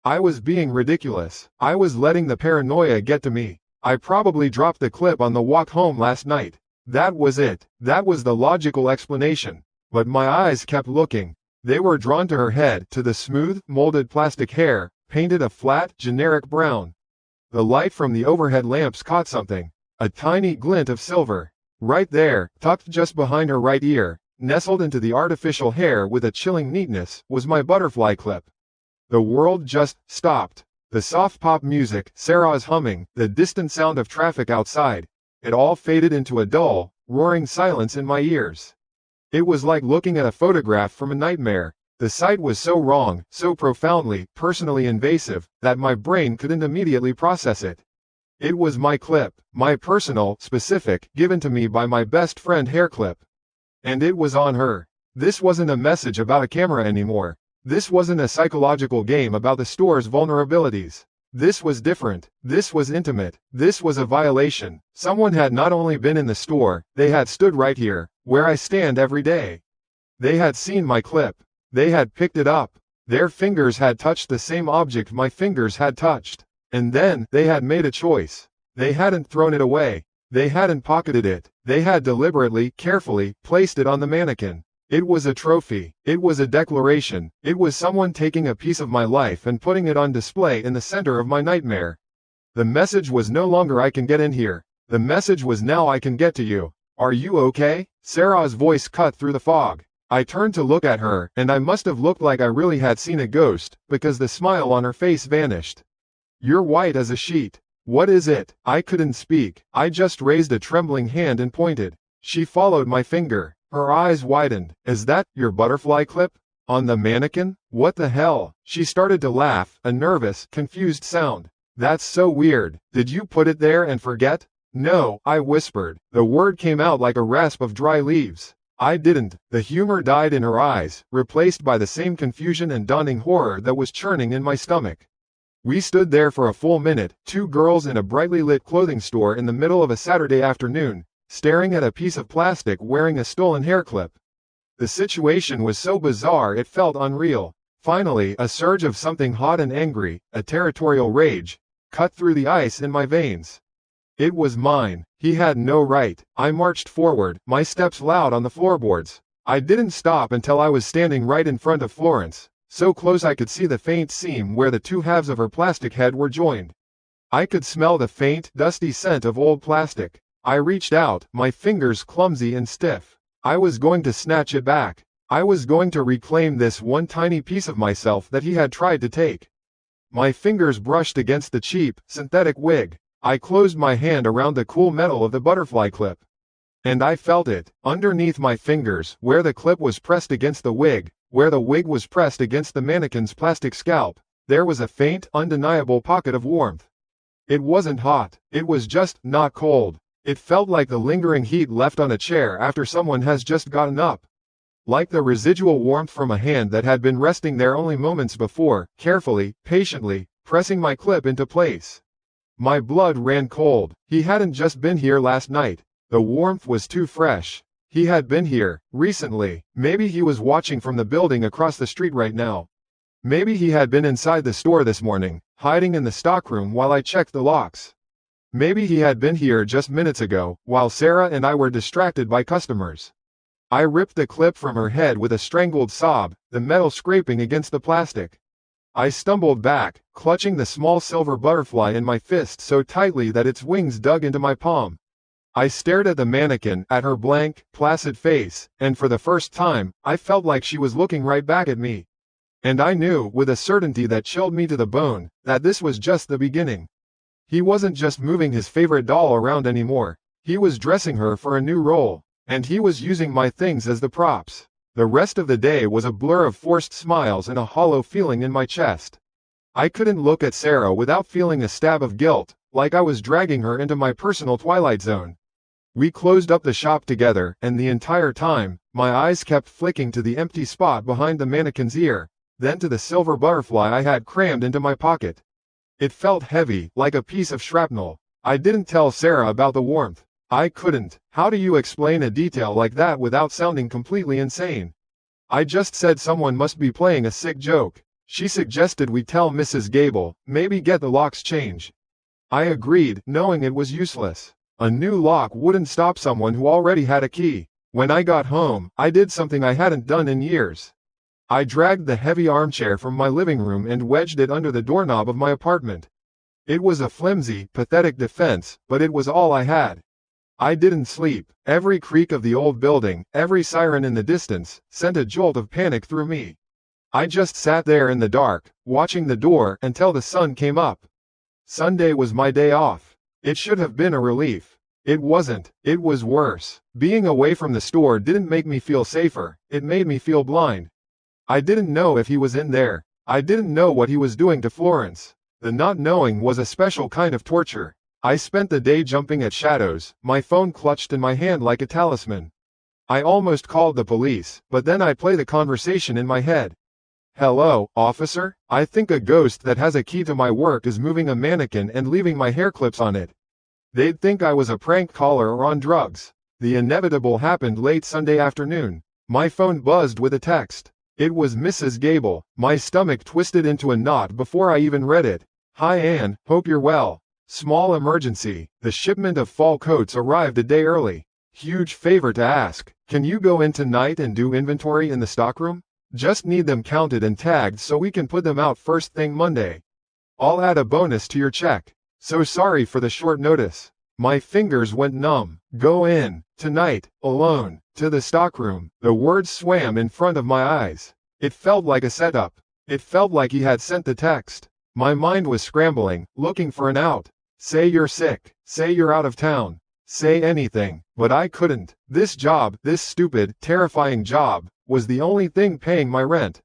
I was being ridiculous. I was letting the paranoia get to me. I probably dropped the clip on the walk home last night. That was it. That was the logical explanation. But my eyes kept looking. They were drawn to her head, to the smooth, molded plastic hair, painted a flat, generic brown. The light from the overhead lamps caught something. A tiny glint of silver. Right there, tucked just behind her right ear, nestled into the artificial hair with a chilling neatness, was my butterfly clip. The world just stopped. The soft pop music, Sarah's humming, the distant sound of traffic outside. It all faded into a dull, roaring silence in my ears. It was like looking at a photograph from a nightmare. The sight was so wrong, so profoundly, personally invasive, that my brain couldn't immediately process it. It was my clip, my personal, specific, given to me by my best friend hair clip. And it was on her. This wasn't a message about a camera anymore. This wasn't a psychological game about the store's vulnerabilities. This was different. This was intimate. This was a violation. Someone had not only been in the store, they had stood right here, where I stand every day. They had seen my clip. They had picked it up. Their fingers had touched the same object my fingers had touched. And then, they had made a choice. They hadn't thrown it away. They hadn't pocketed it. They had deliberately, carefully, placed it on the mannequin. It was a trophy. It was a declaration. It was someone taking a piece of my life and putting it on display in the center of my nightmare. The message was no longer "I can get in here." The message was "Now I can get to you. Are you okay?" Sarah's voice cut through the fog. I turned to look at her, and I must have looked like I really had seen a ghost, because the smile on her face vanished. "You're white as a sheet. What is it?" I couldn't speak. I just raised a trembling hand and pointed. She followed my finger. Her eyes widened. "Is that your butterfly clip? On the mannequin? What the hell?" She started to laugh, a nervous, confused sound. "That's so weird. Did you put it there and forget?" "No," I whispered. The word came out like a rasp of dry leaves. "I didn't." The humor died in her eyes, replaced by the same confusion and dawning horror that was churning in my stomach. We stood there for a full minute, 2 girls in a brightly lit clothing store in the middle of a Saturday afternoon, staring at a piece of plastic wearing a stolen hair clip. The situation was so bizarre it felt unreal. Finally, a surge of something hot and angry, a territorial rage, cut through the ice in my veins. It was mine. He had no right. I marched forward, my steps loud on the floorboards. I didn't stop until I was standing right in front of Florence, so close I could see the faint seam where the 2 halves of her plastic head were joined. I could smell the faint, dusty scent of old plastic. I reached out, my fingers clumsy and stiff. I was going to snatch it back. I was going to reclaim this one tiny piece of myself that he had tried to take. My fingers brushed against the cheap, synthetic wig. I closed my hand around the cool metal of the butterfly clip. And I felt it, underneath my fingers, where the clip was pressed against the wig, where the wig was pressed against the mannequin's plastic scalp, there was a faint, undeniable pocket of warmth. It wasn't hot. It was just not cold. It felt like the lingering heat left on a chair after someone has just gotten up. Like the residual warmth from a hand that had been resting there only moments before, carefully, patiently, pressing my clip into place. My blood ran cold. He hadn't just been here last night. The warmth was too fresh. He had been here, recently. Maybe he was watching from the building across the street right now. Maybe he had been inside the store this morning, hiding in the stockroom while I checked the locks. Maybe he had been here just minutes ago, while Sarah and I were distracted by customers. I ripped the clip from her head with a strangled sob, the metal scraping against the plastic. I stumbled back, clutching the small silver butterfly in my fist so tightly that its wings dug into my palm. I stared at the mannequin, at her blank, placid face, and for the first time, I felt like she was looking right back at me. And I knew, with a certainty that chilled me to the bone, that this was just the beginning. He wasn't just moving his favorite doll around anymore. He was dressing her for a new role, and he was using my things as the props. The rest of the day was a blur of forced smiles and a hollow feeling in my chest. I couldn't look at Sarah without feeling a stab of guilt, like I was dragging her into my personal twilight zone. We closed up the shop together, and the entire time, my eyes kept flicking to the empty spot behind the mannequin's ear, then to the silver butterfly I had crammed into my pocket. It felt heavy, like a piece of shrapnel. I didn't tell Sarah about the warmth. I couldn't. How do you explain a detail like that without sounding completely insane? I just said someone must be playing a sick joke. She suggested we tell Mrs. Gable, maybe get the locks changed. I agreed, knowing it was useless. A new lock wouldn't stop someone who already had a key. When I got home, I did something I hadn't done in years. I dragged the heavy armchair from my living room and wedged it under the doorknob of my apartment. It was a flimsy, pathetic defense, but it was all I had. I didn't sleep. Every creak of the old building, every siren in the distance, sent a jolt of panic through me. I just sat there in the dark, watching the door until the sun came up. Sunday was my day off. It should have been a relief. It wasn't. It was worse. Being away from the store didn't make me feel safer, it made me feel blind. I didn't know if he was in there. I didn't know what he was doing to Florence. The not knowing was a special kind of torture. I spent the day jumping at shadows, my phone clutched in my hand like a talisman. I almost called the police, but then I'd play the conversation in my head. Hello, officer? I think a ghost that has a key to my work is moving a mannequin and leaving my hair clips on it. They'd think I was a prank caller or on drugs. The inevitable happened late Sunday afternoon. My phone buzzed with a text. It was Mrs. Gable. My stomach twisted into a knot before I even read it. Hi Anne, hope you're well. Small emergency. The shipment of fall coats arrived a day early. Huge favor to ask. Can you go in tonight and do inventory in the stockroom? Just need them counted and tagged so we can put them out first thing Monday. I'll add a bonus to your check. So sorry for the short notice. My fingers went numb. Go in, tonight, alone, to the stockroom. The words swam in front of my eyes. It felt like a setup. It felt like he had sent the text. My mind was scrambling, looking for an out. Say you're sick. Say you're out of town. Say anything. But I couldn't. This job, this stupid, terrifying job, was the only thing paying my rent.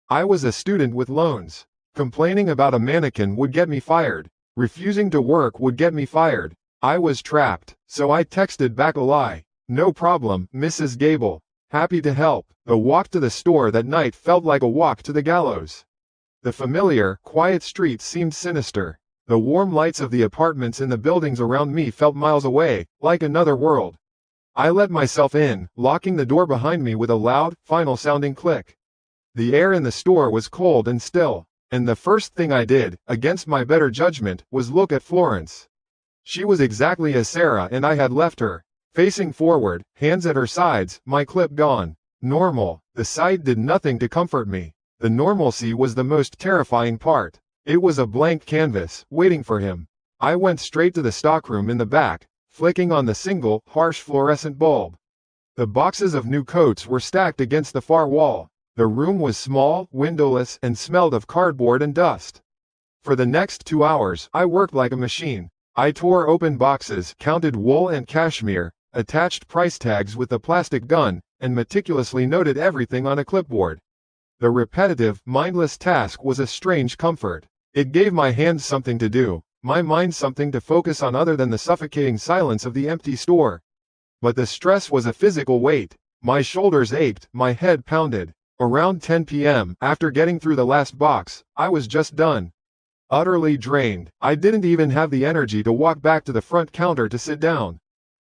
I was a student with loans. Complaining about a mannequin would get me fired. Refusing to work would get me fired. I was trapped, so I texted back a lie. No problem, Mrs. Gable. Happy to help. The walk to the store that night felt like a walk to the gallows. The familiar, quiet streets seemed sinister. The warm lights of the apartments in the buildings around me felt miles away, like another world. I let myself in, locking the door behind me with a loud, final-sounding click. The air in the store was cold and still, and the first thing I did, against my better judgment, was look at Florence. She was exactly as Sarah and I had left her, facing forward, hands at her sides, my clip gone. Normal. The sight did nothing to comfort me. The normalcy was the most terrifying part. It was a blank canvas, waiting for him. I went straight to the stockroom in the back, flicking on the single, harsh fluorescent bulb. The boxes of new coats were stacked against the far wall. The room was small, windowless, and smelled of cardboard and dust. For the next 2 hours, I worked like a machine. I tore open boxes, counted wool and cashmere, attached price tags with the plastic gun, and meticulously noted everything on a clipboard. The repetitive, mindless task was a strange comfort. It gave my hands something to do, my mind something to focus on other than the suffocating silence of the empty store. But the stress was a physical weight. My shoulders ached, my head pounded. Around 10 p.m., after getting through the last box, I was just done. Utterly drained. I didn't even have the energy to walk back to the front counter to sit down.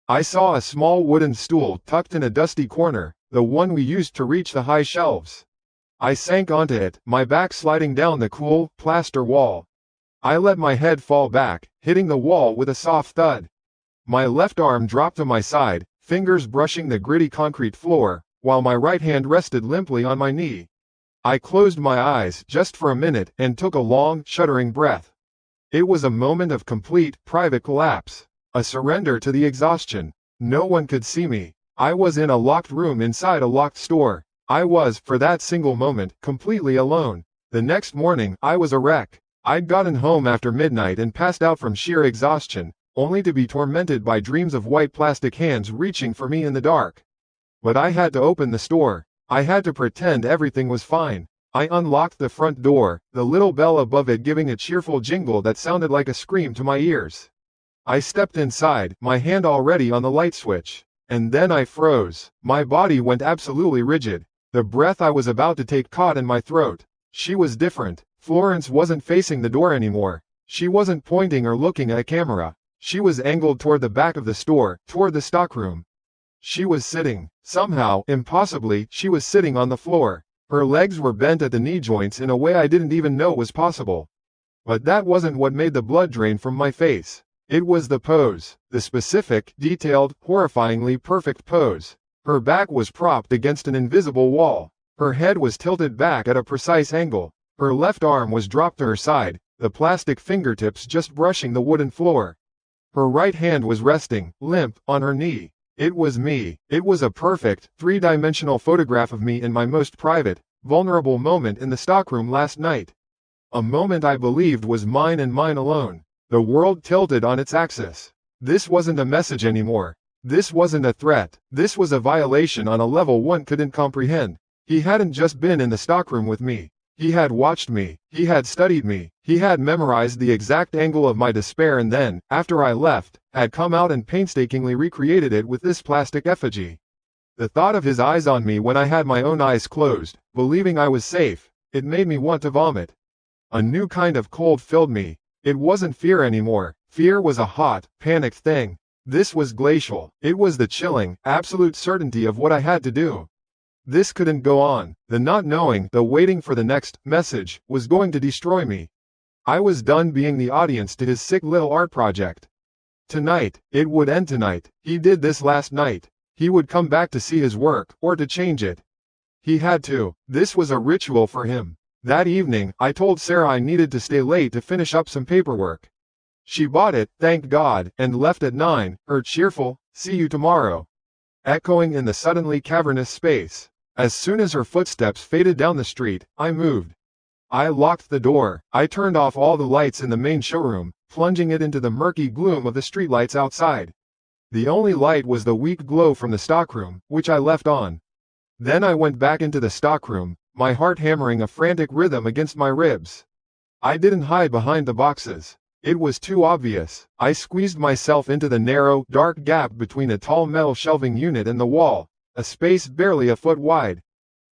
I saw a small wooden stool tucked in a dusty corner, the one we used to reach the high shelves. I sank onto it, my back sliding down the cool, plaster wall. I let my head fall back, hitting the wall with a soft thud. My left arm dropped to my side, fingers brushing the gritty concrete floor, while my right hand rested limply on my knee. I closed my eyes just for a minute and took a long, shuddering breath. It was a moment of complete, private collapse. A surrender to the exhaustion. No one could see me. I was in a locked room inside a locked store. I was, for that single moment, completely alone. The next morning, I was a wreck. I'd gotten home after midnight and passed out from sheer exhaustion, only to be tormented by dreams of white plastic hands reaching for me in the dark. But I had to open the store. I had to pretend everything was fine. I unlocked the front door, the little bell above it giving a cheerful jingle that sounded like a scream to my ears. I stepped inside, my hand already on the light switch. And then I froze. My body went absolutely rigid. The breath I was about to take caught in my throat. She was different. Florence wasn't facing the door anymore. She wasn't pointing or looking at a camera. She was angled toward the back of the store, toward the stockroom. She was sitting. Somehow, impossibly, she was sitting on the floor. Her legs were bent at the knee joints in a way I didn't even know was possible. But that wasn't what made the blood drain from my face. It was the pose. The specific, detailed, horrifyingly perfect pose. Her back was propped against an invisible wall. Her head was tilted back at a precise angle. Her left arm was dropped to her side, the plastic fingertips just brushing the wooden floor. Her right hand was resting, limp, on her knee. It was me. It was a perfect, three-dimensional photograph of me in my most private, vulnerable moment in the stockroom last night. A moment I believed was mine and mine alone. The world tilted on its axis. This wasn't a message anymore. This wasn't a threat. This was a violation on a level one couldn't comprehend. He hadn't just been in the stockroom with me. He had watched me. He had studied me. He had memorized the exact angle of my despair and then, after I left, had come out and painstakingly recreated it with this plastic effigy. The thought of his eyes on me when I had my own eyes closed, believing I was safe, it made me want to vomit. A new kind of cold filled me. It wasn't fear anymore. Fear was a hot, panicked thing. This was glacial. It was the chilling, absolute certainty of what I had to do. This couldn't go on. The not knowing, the waiting for the next message, was going to destroy me. I was done being the audience to his sick little art project. Tonight, it would end tonight. He did this last night. He would come back to see his work, or to change it. He had to. This was a ritual for him. That evening, I told Sarah I needed to stay late to finish up some paperwork. She bought it, thank God, and left at 9, her cheerful, "See you tomorrow," echoing in the suddenly cavernous space. As soon as her footsteps faded down the street, I moved. I locked the door. I turned off all the lights in the main showroom, plunging it into the murky gloom of the streetlights outside. The only light was the weak glow from the stockroom, which I left on. Then I went back into the stockroom, my heart hammering a frantic rhythm against my ribs. I didn't hide behind the boxes. It was too obvious. I squeezed myself into the narrow, dark gap between a tall metal shelving unit and the wall, a space barely a foot wide.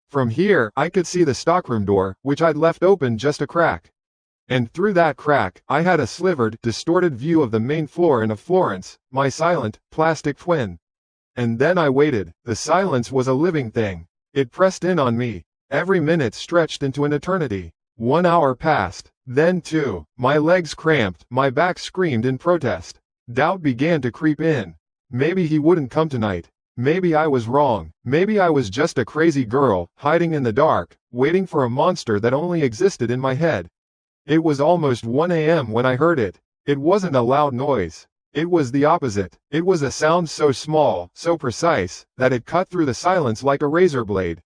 From here, I could see the stockroom door, which I'd left open just a crack. And through that crack, I had a slivered, distorted view of the main floor and of Florence, my silent, plastic twin. And then I waited. The silence was a living thing. It pressed in on me. Every minute stretched into an eternity. 1 hour passed. Then 2. My legs cramped, my back screamed in protest. Doubt began to creep in. Maybe he wouldn't come tonight. Maybe I was wrong. Maybe I was just a crazy girl, hiding in the dark, waiting for a monster that only existed in my head. It was almost 1 a.m. when I heard it. It wasn't a loud noise. It was the opposite. It was a sound so small, so precise, that it cut through the silence like a razor blade.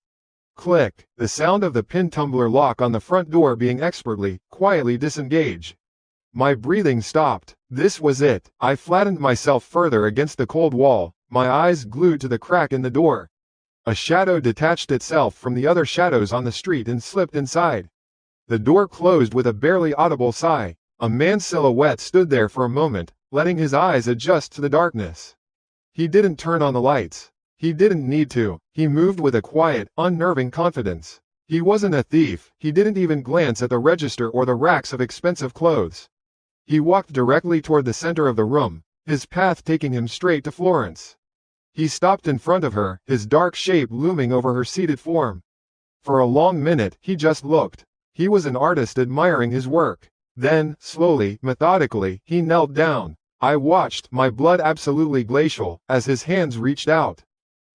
Click. The sound of the pin tumbler lock on the front door being expertly, quietly disengaged. My breathing stopped. This was it. I flattened myself further against the cold wall, my eyes glued to the crack in the door. A shadow detached itself from the other shadows on the street and slipped inside. The door closed with a barely audible sigh. A man's silhouette stood there for a moment, letting his eyes adjust to the darkness. He didn't turn on the lights. He didn't need to. He moved with a quiet, unnerving confidence. He wasn't a thief. He didn't even glance at the register or the racks of expensive clothes. He walked directly toward the center of the room, his path taking him straight to Florence. He stopped in front of her, his dark shape looming over her seated form. For a long minute, he just looked. He was an artist admiring his work. Then, slowly, methodically, he knelt down. I watched, my blood absolutely glacial, as his hands reached out.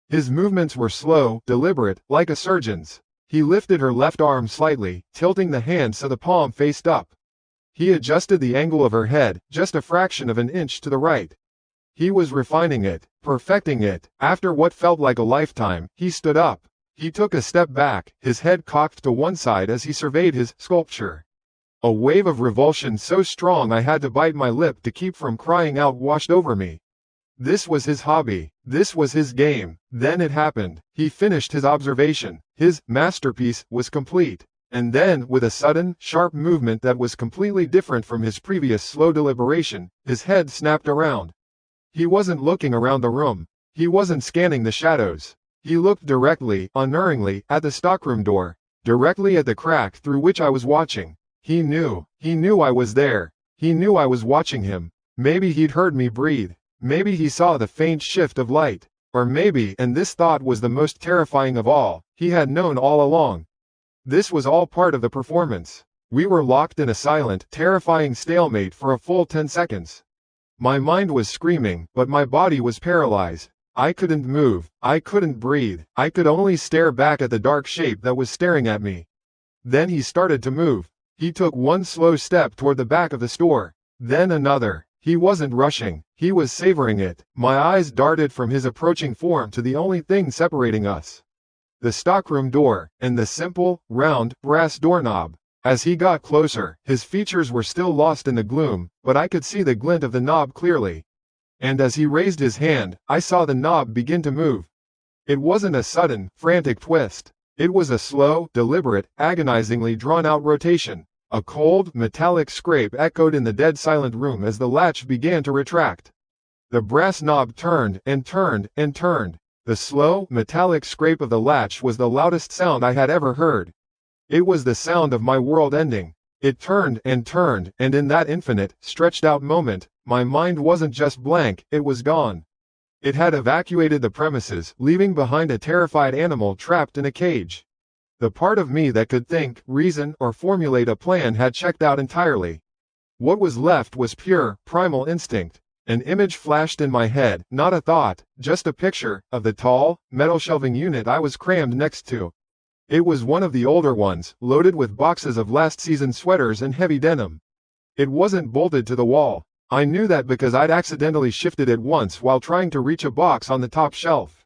His movements were slow, deliberate, like a surgeon's. He lifted her left arm slightly, tilting the hand so the palm faced up. He adjusted the angle of her head, just a fraction of an inch to the right. He was refining it, perfecting it. After what felt like a lifetime, he stood up. He took a step back, his head cocked to one side as he surveyed his sculpture. A wave of revulsion so strong I had to bite my lip to keep from crying out washed over me. This was his hobby. This was his game. Then it happened. He finished his observation. His masterpiece was complete. And then, with a sudden, sharp movement that was completely different from his previous slow deliberation, his head snapped around. He wasn't looking around the room. He wasn't scanning the shadows. He looked directly, unerringly, at the stockroom door, directly at the crack through which I was watching. He knew I was there. He knew I was watching him. Maybe he'd heard me breathe. Maybe he saw the faint shift of light. Or maybe, and this thought was the most terrifying of all, he had known all along. This was all part of the performance. We were locked in a silent, terrifying stalemate for a full 10 seconds. My mind was screaming, but my body was paralyzed. I couldn't move. I couldn't breathe. I could only stare back at the dark shape that was staring at me. Then he started to move. He took one slow step toward the back of the store. Then another. He wasn't rushing. He was savoring it. My eyes darted from his approaching form to the only thing separating us. The stockroom door, and the simple, round, brass doorknob. As he got closer, his features were still lost in the gloom, but I could see the glint of the knob clearly. And as he raised his hand, I saw the knob begin to move. It wasn't a sudden, frantic twist. It was a slow, deliberate, agonizingly drawn-out rotation. A cold, metallic scrape echoed in the dead silent room as the latch began to retract. The brass knob turned and turned and turned. The slow, metallic scrape of the latch was the loudest sound I had ever heard. It was the sound of my world ending. It turned, and in that infinite, stretched-out moment, my mind wasn't just blank, it was gone. It had evacuated the premises, leaving behind a terrified animal trapped in a cage. The part of me that could think, reason, or formulate a plan had checked out entirely. What was left was pure, primal instinct. An image flashed in my head, not a thought, just a picture, of the tall, metal shelving unit I was crammed next to. It was one of the older ones, loaded with boxes of last season's sweaters and heavy denim. It wasn't bolted to the wall. I knew that because I'd accidentally shifted it once while trying to reach a box on the top shelf.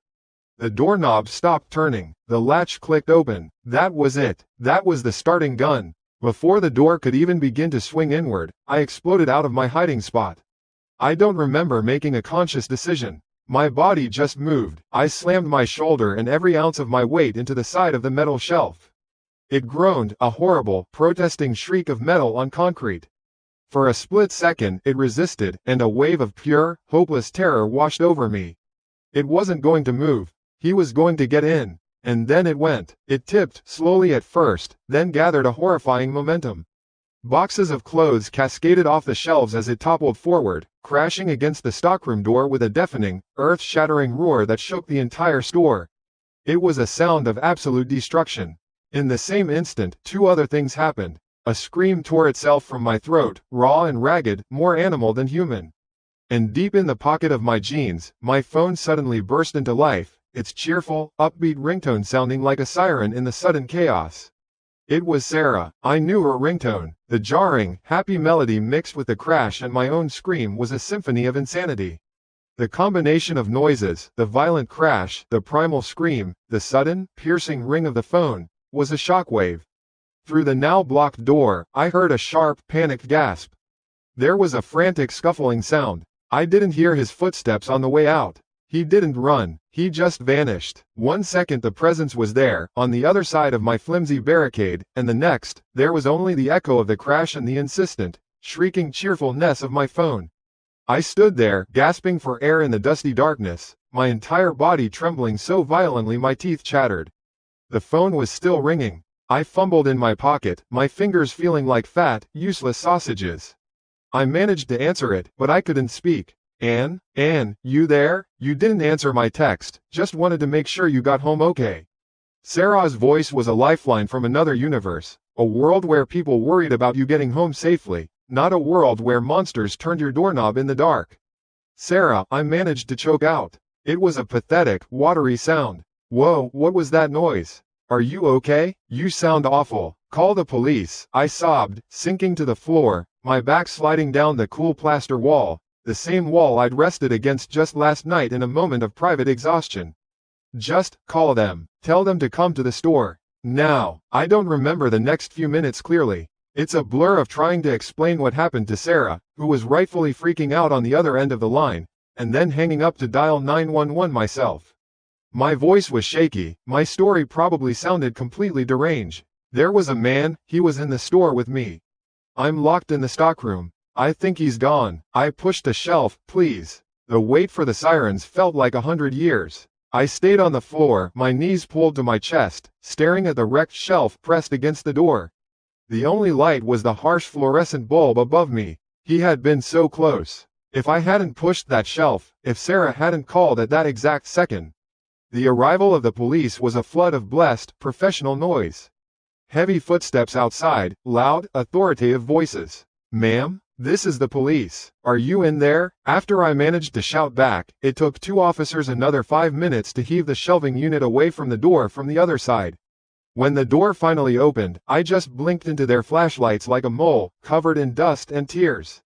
The doorknob stopped turning. The latch clicked open. That was it. That was the starting gun. Before the door could even begin to swing inward, I exploded out of my hiding spot. I don't remember making a conscious decision. My body just moved. I slammed my shoulder and every ounce of my weight into the side of the metal shelf. It groaned, a horrible, protesting shriek of metal on concrete. For a split second, it resisted, and a wave of pure, hopeless terror washed over me. It wasn't going to move. He was going to get in. And then it went. It tipped, slowly at first, then gathered a horrifying momentum. Boxes of clothes cascaded off the shelves as it toppled forward, crashing against the stockroom door with a deafening, earth-shattering roar that shook the entire store. It was a sound of absolute destruction. In the same instant, two other things happened. A scream tore itself from my throat, raw and ragged, more animal than human. And deep in the pocket of my jeans, my phone suddenly burst into life, its cheerful, upbeat ringtone sounding like a siren in the sudden chaos. It was Sarah. I knew her ringtone. The jarring, happy melody mixed with the crash and my own scream was a symphony of insanity. The combination of noises, the violent crash, the primal scream, the sudden, piercing ring of the phone, was a shockwave. Through the now blocked door, I heard a sharp, panicked gasp. There was a frantic scuffling sound. I didn't hear his footsteps on the way out. He didn't run. He just vanished. 1 second the presence was there, on the other side of my flimsy barricade, and the next, there was only the echo of the crash and the insistent, shrieking cheerfulness of my phone. I stood there, gasping for air in the dusty darkness, my entire body trembling so violently my teeth chattered. The phone was still ringing. I fumbled in my pocket, my fingers feeling like fat, useless sausages. I managed to answer it, but I couldn't speak. Anne, you there? You didn't answer my text, just wanted to make sure you got home okay. Sarah's voice was a lifeline from another universe, a world where people worried about you getting home safely, not a world where monsters turned your doorknob in the dark. Sarah, I managed to choke out. It was a pathetic, watery sound. Whoa, what was that noise? Are you okay? You sound awful. Call the police, I sobbed, sinking to the floor, my back sliding down the cool plaster wall, the same wall I'd rested against just last night in a moment of private exhaustion. Just call them. Tell them to come to the store. Now. I don't remember the next few minutes clearly. It's a blur of trying to explain what happened to Sarah, who was rightfully freaking out on the other end of the line, and then hanging up to dial 911 myself. My voice was shaky, my story probably sounded completely deranged. There was a man, he was in the store with me. I'm locked in the stockroom. I think he's gone. I pushed a shelf, please. The wait for the sirens felt like 100 years. I stayed on the floor, my knees pulled to my chest, staring at the wrecked shelf pressed against the door. The only light was the harsh fluorescent bulb above me. He had been so close. If I hadn't pushed that shelf, if Sarah hadn't called at that exact second. The arrival of the police was a flood of blessed, professional noise. Heavy footsteps outside, loud, authoritative voices. Ma'am, this is the police. Are you in there? After I managed to shout back, it took 2 officers another 5 minutes to heave the shelving unit away from the door from the other side. When the door finally opened, I just blinked into their flashlights like a mole, covered in dust and tears.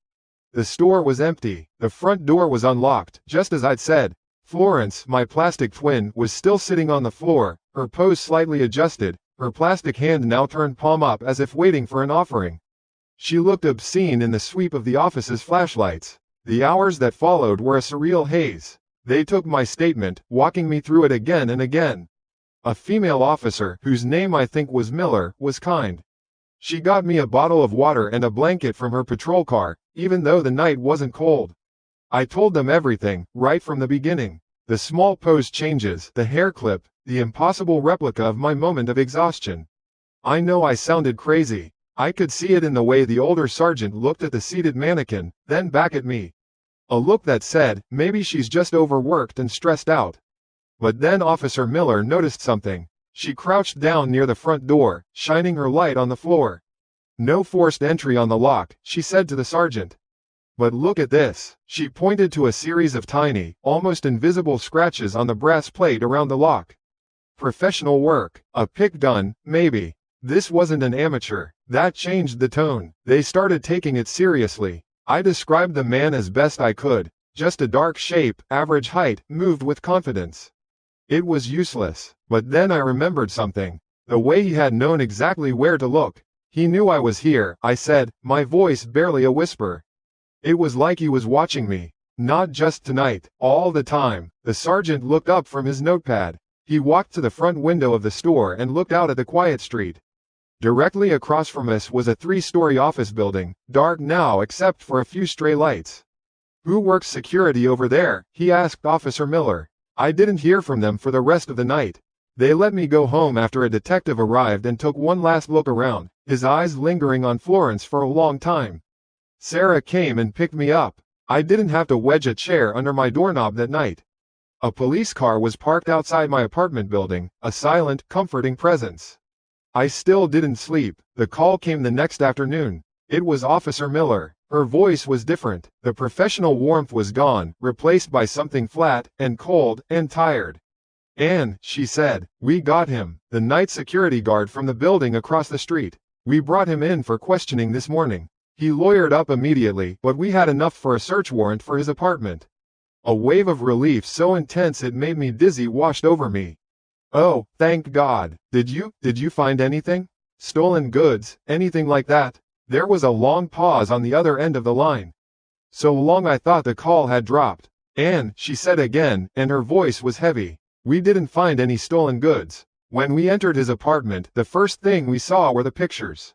The store was empty. The front door was unlocked, just as I'd said. Florence, my plastic twin, was still sitting on the floor, her pose slightly adjusted, her plastic hand now turned palm up as if waiting for an offering. She looked obscene in the sweep of the office's flashlights. The hours that followed were a surreal haze. They took my statement, walking me through it again and again. A female officer, whose name I think was Miller, was kind. She got me a bottle of water and a blanket from her patrol car, even though the night wasn't cold. I told them everything, right from the beginning. The small pose changes, the hair clip, the impossible replica of my moment of exhaustion. I know I sounded crazy. I could see it in the way the older sergeant looked at the seated mannequin, then back at me. A look that said, maybe she's just overworked and stressed out. But then Officer Miller noticed something. She crouched down near the front door, shining her light on the floor. No forced entry on the lock, she said to the sergeant. But look at this. She pointed to a series of tiny, almost invisible scratches on the brass plate around the lock. Professional work. A pick gun, maybe. This wasn't an amateur. That changed the tone. They started taking it seriously. I described the man as best I could. Just a dark shape, average height, moved with confidence. It was useless. But then I remembered something. The way he had known exactly where to look. He knew I was here, I said, my voice barely a whisper. It was like he was watching me. Not just tonight, all the time. The sergeant looked up from his notepad. He walked to the front window of the store and looked out at the quiet street. Directly across from us was a 3-story office building, dark now except for a few stray lights. Who works security over there? He asked Officer Miller. I didn't hear from them for the rest of the night. They let me go home after a detective arrived and took one last look around, his eyes lingering on Florence for a long time. Sarah came and picked me up. I didn't have to wedge a chair under my doorknob that night. A police car was parked outside my apartment building, a silent, comforting presence. I still didn't sleep. The call came the next afternoon. It was Officer Miller. Her voice was different. The professional warmth was gone, replaced by something flat, and cold, and tired. "Anne," she said, "we got him, the night security guard from the building across the street. We brought him in for questioning this morning. He lawyered up immediately, but we had enough for a search warrant for his apartment." A wave of relief so intense it made me dizzy washed over me. "Oh, thank God. Did you find anything? Stolen goods, anything like that?" There was a long pause on the other end of the line. So long I thought the call had dropped. "Anne," she said again, and her voice was heavy. "We didn't find any stolen goods. When we entered his apartment, the first thing we saw were the pictures.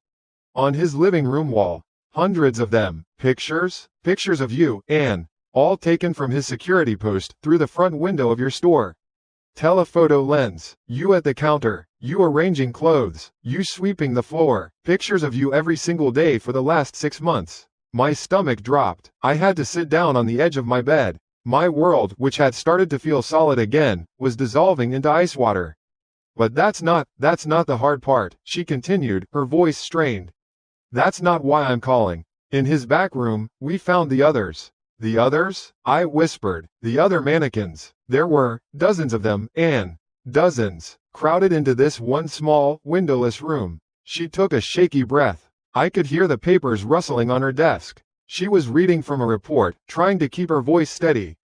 On his living room wall. Hundreds of them. Pictures? Pictures of you, Anne. All taken from his security post, through the front window of your store. Telephoto lens. You at the counter. You arranging clothes. You sweeping the floor. Pictures of you every single day for the last 6 months." My stomach dropped. I had to sit down on the edge of my bed. My world, which had started to feel solid again, was dissolving into ice water. "But that's not the hard part," she continued, her voice strained. "That's not why I'm calling. In his back room, we found the others." "The others?" I whispered. "The other mannequins. There were dozens of them, Anne. Dozens, crowded into this one small, windowless room. She took a shaky breath. I could hear the papers rustling on her desk. She was reading from a report, trying to keep her voice steady.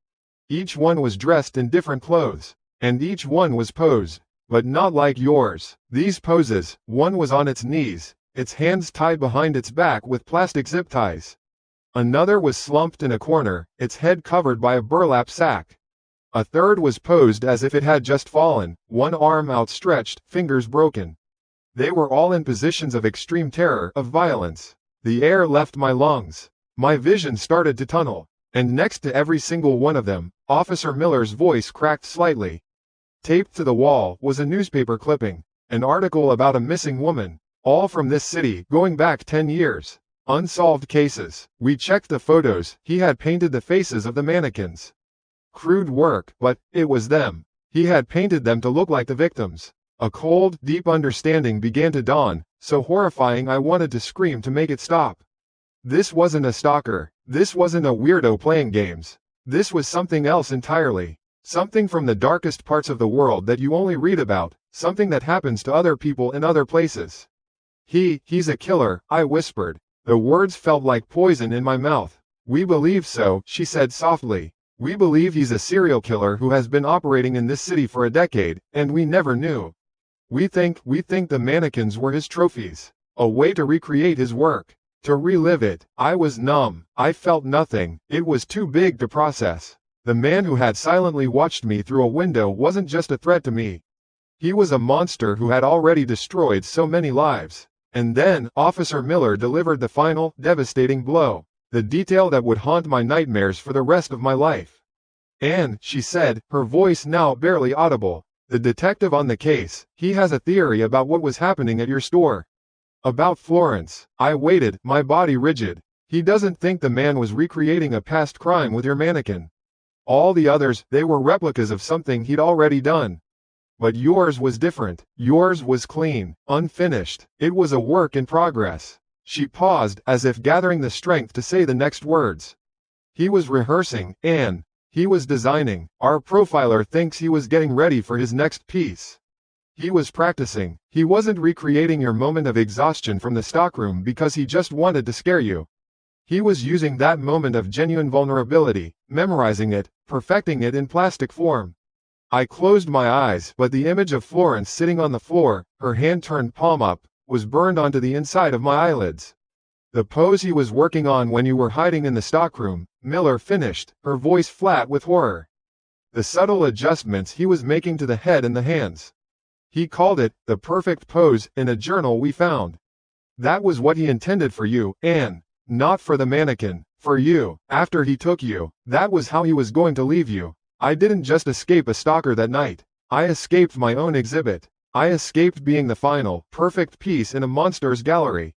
Each one was dressed in different clothes, and each one was posed, but not like yours. These poses, one was on its knees, its hands tied behind its back with plastic zip ties. Another was slumped in a corner, its head covered by a burlap sack. A third was posed as if it had just fallen, one arm outstretched, fingers broken. They were all in positions of extreme terror, of violence. The air left my lungs. My vision started to tunnel, and next to every single one of them, Officer Miller's voice cracked slightly. Taped to the wall was a newspaper clipping, an article about a missing woman, all from this city, going back 10 years. Unsolved cases. We checked the photos. He had painted the faces of the mannequins. Crude work, but it was them. He had painted them to look like the victims. A cold, deep understanding began to dawn, so horrifying I wanted to scream to make it stop. This wasn't a stalker. This wasn't a weirdo playing games. This was something else entirely. Something from the darkest parts of the world that you only read about, something that happens to other people in other places. He's a killer, I whispered. The words felt like poison in my mouth. We believe so, she said softly. We believe he's a serial killer who has been operating in this city for a decade, and we never knew. We think the mannequins were his trophies. A way to recreate his work. To relive it. I was numb. I felt nothing. It was too big to process. The man who had silently watched me through a window wasn't just a threat to me. He was a monster who had already destroyed so many lives. And then, Officer Miller delivered the final, devastating blow. The detail that would haunt my nightmares for the rest of my life. "Anne," she said, her voice now barely audible. "The detective on the case, he has a theory about what was happening at your store." "About Florence." I waited, my body rigid. "He doesn't think the man was recreating a past crime with your mannequin. All the others, they were replicas of something he'd already done. But yours was different. Yours was clean, unfinished. It was a work in progress." She paused, as if gathering the strength to say the next words. "He was rehearsing, Anne. He was designing. Our profiler thinks he was getting ready for his next piece. He was practicing. He wasn't recreating your moment of exhaustion from the stockroom because he just wanted to scare you. He was using that moment of genuine vulnerability, memorizing it, perfecting it in plastic form." I closed my eyes, but the image of Florence sitting on the floor, her hand turned palm up, was burned onto the inside of my eyelids. "The pose he was working on when you were hiding in the stockroom," Miller finished, her voice flat with horror. "The subtle adjustments he was making to the head and the hands. He called it, the perfect pose, in a journal we found. That was what he intended for you, Anne. Not for the mannequin, for you. After he took you, that was how he was going to leave you. I didn't just escape a stalker that night. I escaped my own exhibit. I escaped being the final, perfect piece in a monster's gallery."